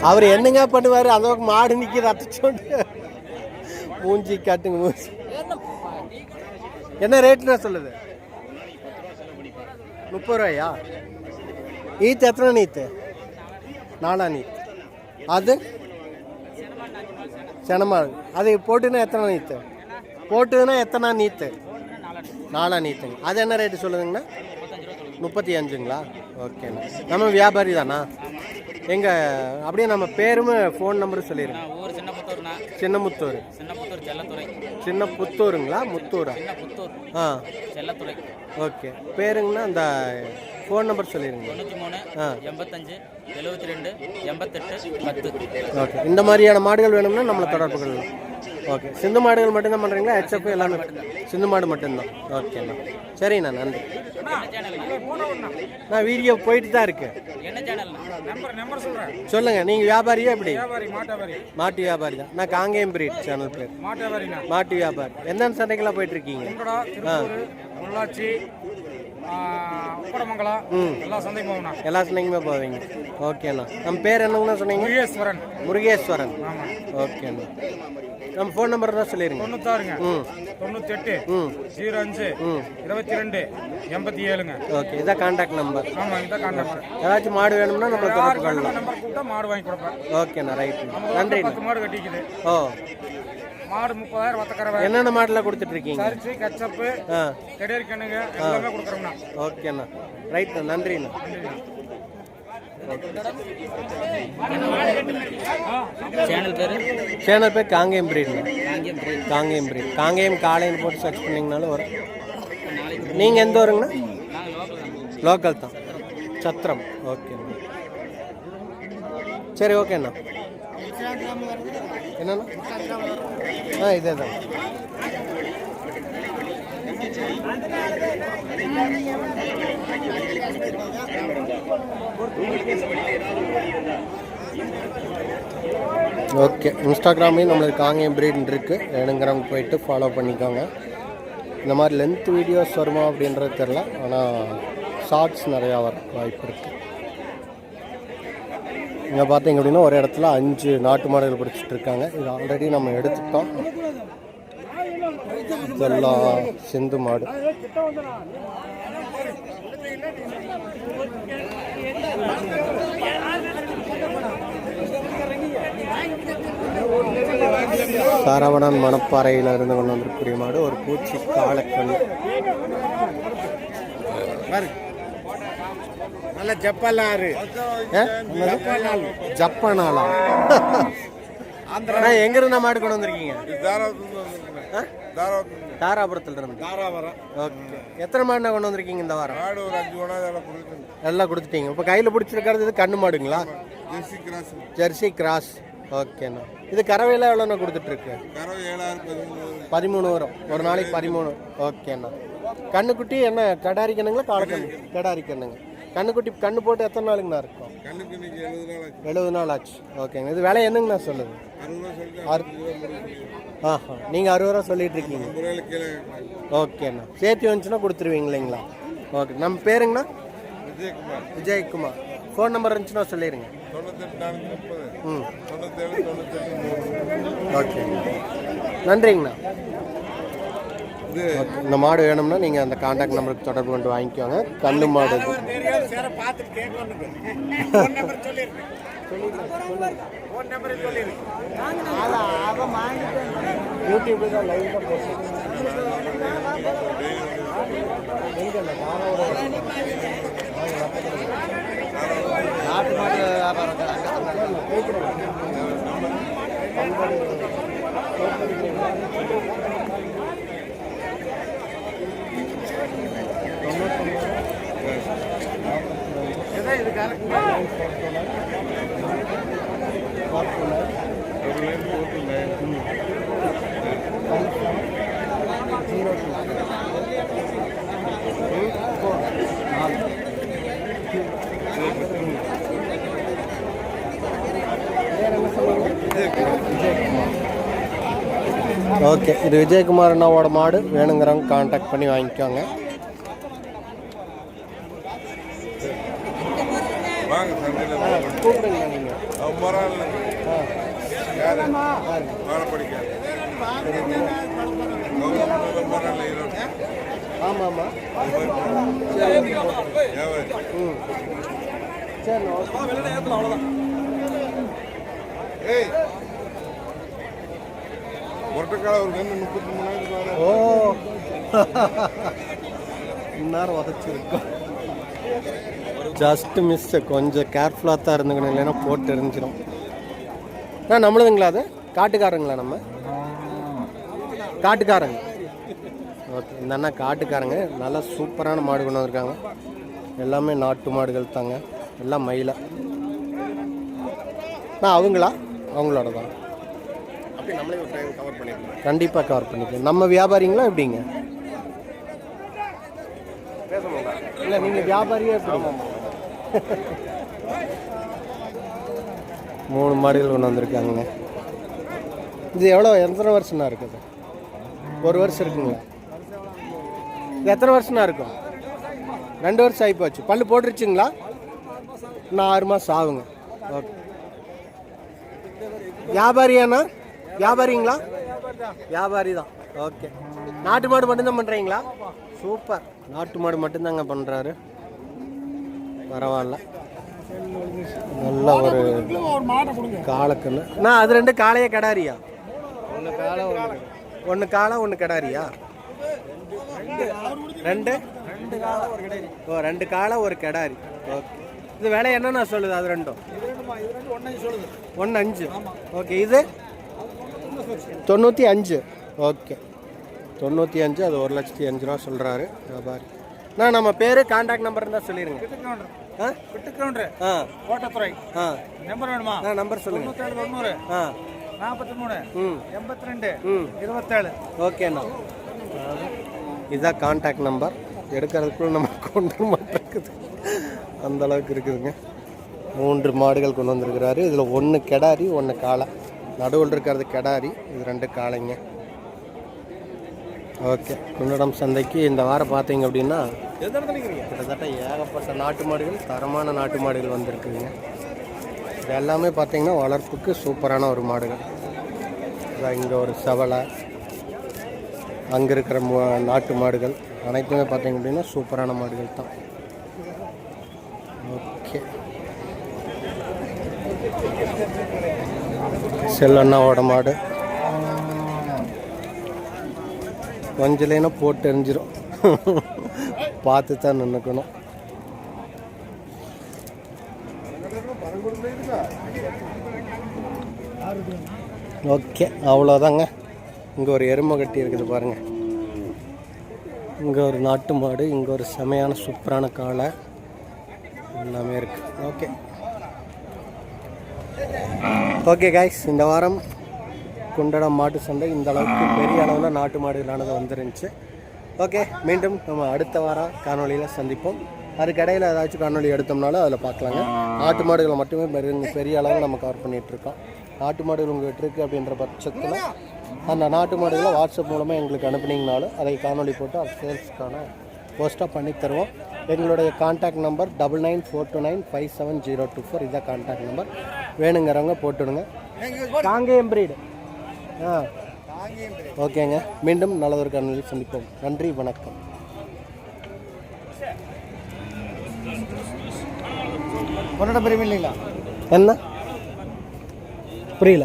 Speaker 1: அவர் என்னங்க பண்ணுவார்? அந்த மாடு நிற்கிது அத்தைச்சோண்டு. மூஞ்சி காட்டுங்க, மூஞ்சி. என்ன ரேட்னா சொல்லுது? 30 ரூபாயா? ஈத்து எத்தனை நீத்து? 4 நீத்து. அது செனமாடு. அது போட்டுன்னா எத்தனை நீத்து? போட்டுன்னா எத்தனை நீத்து? 4 நீத்துங்க. அது என்ன ரேட்டு சொல்லுதுங்கண்ணா? 35ங்களா? ஓகேண்ணா. நம்ம வியாபாரி தானா? எங்கள் அப்படியே நம்ம பேரும் ஃபோன் நம்பரும் சொல்லிடுங்க. சின்னமுத்தூர். சின்னப்புத்தூருங்களா? முத்தூரா? ஆ, ஓகே. பேருங்கண்ணா அந்த ஃபோன் நம்பர் சொல்லிடுங்க.
Speaker 5: 93 85 72 88 10.
Speaker 1: ஓகே. இந்த மாதிரியான மாடுகள் வேணும்னா நம்மளை தொடர்பு கொள்ளலாம். ஓகே. சிந்து மாடுகள் மட்டும்தான் பண்ணுறீங்களா? ஹெச்எஃப் எல்லாமே சிந்து மாடு மட்டும்தான். ஓகேண்ணா, சரிண்ணா, நன்றி. நான் வீடியோ போயிட்டு தான் இருக்கு. சொல்லுங்க, நீங்கள் வியாபாரியா? எப்படி? மாட்டு வியாபாரி தான். நான் காங்கேயம் பிரீட் சேனல் பேர். மாட்டு வியாபாரி. எந்தெந்த சந்தைக்கெல்லாம் போயிட்டு இருக்கீங்க?
Speaker 3: பொள்ளாச்சி, உப்படமங்கலம், எல்லா சந்தைக்குமே
Speaker 1: போவீங்க. ஓகேண்ணா. நம்ம பேர் என்னங்கண்ணா சொன்னீங்க? முருகேஸ்வரன். ஓகேண்ணா. நம்ம ஃபோன் நம்பர் தான் சொல்லிடுங்க.
Speaker 3: 96 98 05 22 87. ஓகே,
Speaker 1: இதான் கான்டாக்ட் நம்பர்.
Speaker 3: ஆமாம், இதான் கான்டாக்ட் நம்பர்.
Speaker 1: ஏதாச்சும் மாடு வேணும்னா நம்ம தொடர்பு கொள்ளலாம்.
Speaker 3: நம்பர் கூப்பிட்டா மாடு வாங்கி கொடுப்பேன்.
Speaker 1: ஓகேண்ணா, ரைட். நன்றி.
Speaker 3: 10 மாடு கட்டிக்குது.
Speaker 1: ஓ,
Speaker 3: மாடு 30,000 வத்தக்கறவை.
Speaker 1: என்னென்ன மாடெல்லாம் கொடுத்துட்டு இருக்கீங்க?
Speaker 3: சரிச்சி, கச்சப்பு, கெடேரி கண்ணுங்க எல்லாமே கொடுக்குறோம்ண்ணா.
Speaker 1: ஓகேண்ணா, ரைட்ண்ணா, நன்றிண்ணா. சேனல் பேர் காங்கேயம் பிரீட். காங்கேயம் பிரீட். காங்கேயம் காலைன்னு போட்டு சர்ச் பண்ணிங்கனாலும் வரும். நீங்கள் எந்த ஊருங்கண்ணா? லோக்கல் தான், சத்திரம். ஓகேண்ணா, சரி, ஓகேண்ணா. என்னண்ணா? இதே தான். ஓகே, இன்ஸ்டாகிராம்லேயும் நம்மளுக்கு காங்கேயம் பிரீட் இருக்குது. வேணுங்கிறவங்க போயிட்டு ஃபாலோ பண்ணிக்கோங்க. இந்த மாதிரி லென்த் வீடியோஸ் வருமா அப்படின்றது தெரில, ஆனால் ஷார்ட்ஸ் நிறையா வர வாய்ப்பு இருக்குது. இங்கே பார்த்தீங்க அப்படின்னா ஒரு இடத்துல 5 நாட்டு மாடுகள் பிடிச்சிட்டு இருக்காங்க. இது ஆல்ரெடி நம்ம எடுத்துட்டோம். இதெல்லாம் சிந்து மாடு. சரவணன் மணப்பாறையில் இருந்து கொண்டு வந்திருக்கக்கூடிய மாடு. ஒரு பூச்சி காலக்கண். ஜப்பானாலா? எங்க இருந்த மாடு கொண்டு வந்திருக்கீங்க? தாராபுரத்துல இருந்து. ஓகே, எத்தனை மாடுனா கொண்டு வந்திருக்கீங்க இந்த வாரம்? எல்லாம் கொடுத்துட்டீங்க. இப்போ கையில் பிடிச்சிருக்கிறது இது கண்ணு மாடுங்களா? Jersey cross. ஓகேண்ணா. இது கறவையெல்லாம் எவ்வளோண்ணா கொடுத்துட்ருக்கு? 13 வரும். ஒரு நாளைக்கு 13. ஓகேண்ணா. கண்ணுக்குட்டி என்ன கடாரி கண்ணுங்களா காளை கண்ணு? கடாரி கண்ணுங்க. கண்ணுக்குட்டி கண்ணு போட்டு எத்தனை நாளுங்கண்ணா இருக்கும்? 70 நாள் ஆச்சு. ஓகேங்க. இது விலை என்னங்கண்ணா சொல்லுது? ஆஹா, நீங்கள் 60 ரூபா சொல்லிட்டு இருக்கீங்க. ஓகேண்ணா. சேர்த்து வந்துச்சுன்னா கொடுத்துருவீங்க இல்லைங்களா? ஓகே. நம்ம பேருங்கண்ணா? விஜயகுமார். ஃபோன் நம்பர் இருந்துச்சுன்னா சொல்லிடுங்க. ம், ஓகே, நன்றிங்கண்ணா. இந்த மாடு வேணும்னா நீங்கள் அந்த கான்டாக்ட் நம்பருக்கு தொடர்பு கொண்டு வாங்கிக்கோங்க. கண்ணு மாடு யூடியூப்ல தான் லைவ்ல நாட்டு மாடு வியாபாரம் ஓகே. இது விஜயகுமார் அண்ணாவோட மாடு. வேணுங்கிறவங்க கான்டாக்ட் பண்ணி வாங்கிக்கோங்க. கூப்பிடுங்க நீங்கள். ஆமாம் ஆமாம். ம், சரி. அவ்வளோதான். ஓ, இந்நேரம் உதச்சிருக்கோம். Just miss. கொஞ்சம் கேர்ஃபுல்லாக தான் இருந்துக்கணும், இல்லைன்னா போட்டு எரிஞ்சிடும். நம்மளுதுங்களா? அது காட்டுக்காரங்களா? நம்ம காட்டுக்காரங்க. ஓகே. இந்த அண்ணா காட்டுக்காரங்க. நல்லா சூப்பரான மாடு கொண்டு வந்திருக்காங்க. எல்லாமே நாட்டு மாடுகள் தாங்க. எல்லாம் மயிலா. அவங்களா? அவங்களோட தான். அப்படி நம்மளே ஒரு டைம் கவர் பண்ணிக்கலாம். கண்டிப்பாக கவர் பண்ணிக்கலாம். நம்ம வியாபாரிங்களா எப்படிங்க? இல்லை, நீங்கள் வியாபாரியே எப்படி? 3 மாடுகள் ஒன்று வந்திருக்காங்க. இது எத்தனை வருஷம்னா இருக்குது? 1 வருஷம் இருக்குங்களா? இது எத்தனை வருஷம்னா இருக்கும்? 2 வருஷம் ஆகி போச்சு. பல்லு போட்டுருச்சுங்களா? இன்னும் 6 மாதம் ஆகுங்க. ஓகே. வியாபாரியாண்ணா? வியாபாரிங்களா? வியாபாரி தான். ஓகே. நாட்டு மாடு மட்டும்தான் பண்ணுறீங்களா? சூப்பர். நாட்டு மாடு மட்டும்தாங்க பண்ணுறாரு. பரவாயில்ல. நல்ல ஒரு காளைக்கண்ணு. அது 2 காளையா கடாரியா? ஒன்று காளை ஒன்று கடாரியா? 2 ஓ, 2 காளை ஒரு கடாரி. ஓகே. இது விலை என்னன்னா சொல்லுது? அது 2 1.5. ஓகே. இது 95. ஓகே, 95. அது 1,05,000 ரூபா சொல்கிறாரு வியாபாரி. நம்ம பேர் கான்டாக்ட் நம்பர் இருந்தால் சொல்லிடுங்க.
Speaker 3: கோட்டத்துறை நம்பர் வேணுமா?
Speaker 1: நம்பர் சொல்லுங்கள்.
Speaker 3: 93 43 82 27.
Speaker 1: ஓகேண்ணா. இதுதான் கான்டாக்ட் நம்பர். எடுக்கிறதுக்குள்ள நம்ம கொண்டு மாட்டேங்குது, அந்தளவுக்கு இருக்குதுங்க. 3 மாடுகள் கொண்டு வந்திருக்கிறாரு. இதில் 1 கெடாரி 1 காளை. நடுவில் இருக்கிறது கெடாரி. இது 2 காளைங்க. ஓகே. குன்னடம் சந்தைக்கு இந்த வாரம் பார்த்தீங்க அப்படின்னா கிட்டத்தட்ட ஏகப்பட்ட நாட்டு மாடுகள், தரமான நாட்டு மாடுகள் வந்திருக்குதுங்க. இது எல்லாமே பார்த்தீங்கன்னா வளர்ப்புக்கு சூப்பரான ஒரு மாடுகள். இங்கே ஒரு செவலை, அங்கே இருக்கிற நாட்டு மாடுகள் அனைத்துமே பார்த்தீங்க அப்படின்னா சூப்பரான மாடுகள் தான். ஓகே. செல்லண்ணாவோட மாடு கொஞ்சலேனா போட்டு எரிஞ்சிடும். பார்த்து தான் நின்றுக்கணும். ஓகே, அவ்வளோதாங்க. இங்கே ஒரு எருமை கட்டி இருக்குது பாருங்கள். இங்கே ஒரு நாட்டு மாடு, இங்கே ஒரு செமையான சூப்பரான காளை எல்லாமே இருக்குது. ஓகே. ஓகே கைஸ், இந்த வாரம் குண்டடம் மாட்டு சந்தை இந்த அளவுக்கு பெரிய அளவில் நாட்டு மாடுகளானது வந்துருந்துச்சு. ஓகே, மீண்டும் நம்ம அடுத்த வாரம் காணொலியில் சந்திப்போம். அதுக்கடையில் ஏதாச்சும் காணொலி எடுத்தோம்னாலும் அதில் பார்க்கலாங்க. நாட்டு மாடுகளை மட்டுமே பெரிய அளவில் நம்ம கவர் பண்ணிகிட்ருக்கோம். நாட்டு மாடுகள் உங்கள்கிட்ட இருக்குது அப்படின்ற பட்சத்தில் அந்த நாட்டு மாடுகளை வாட்ஸ்அப் மூலமாக எங்களுக்கு அனுப்புனீங்கனாலும் அதை காணொலி போட்டு அது சேல்ஸ்க்கான போஸ்ட்டாக பண்ணி தருவோம். எங்களுடைய கான்டாக்ட் நம்பர் 9942957024. இதான் கான்டாக்ட் நம்பர். வேணுங்கிறவங்க போட்டுடுங்க. காங்கேயம் பிரீடு. ஓகேங்க, மீண்டும் நல்லதொரு காணொலியில் சந்திப்போம். நன்றி, வணக்கம்.
Speaker 3: பொன்னோட பெருமை இல்லைங்களா?
Speaker 1: என்ன புரியல?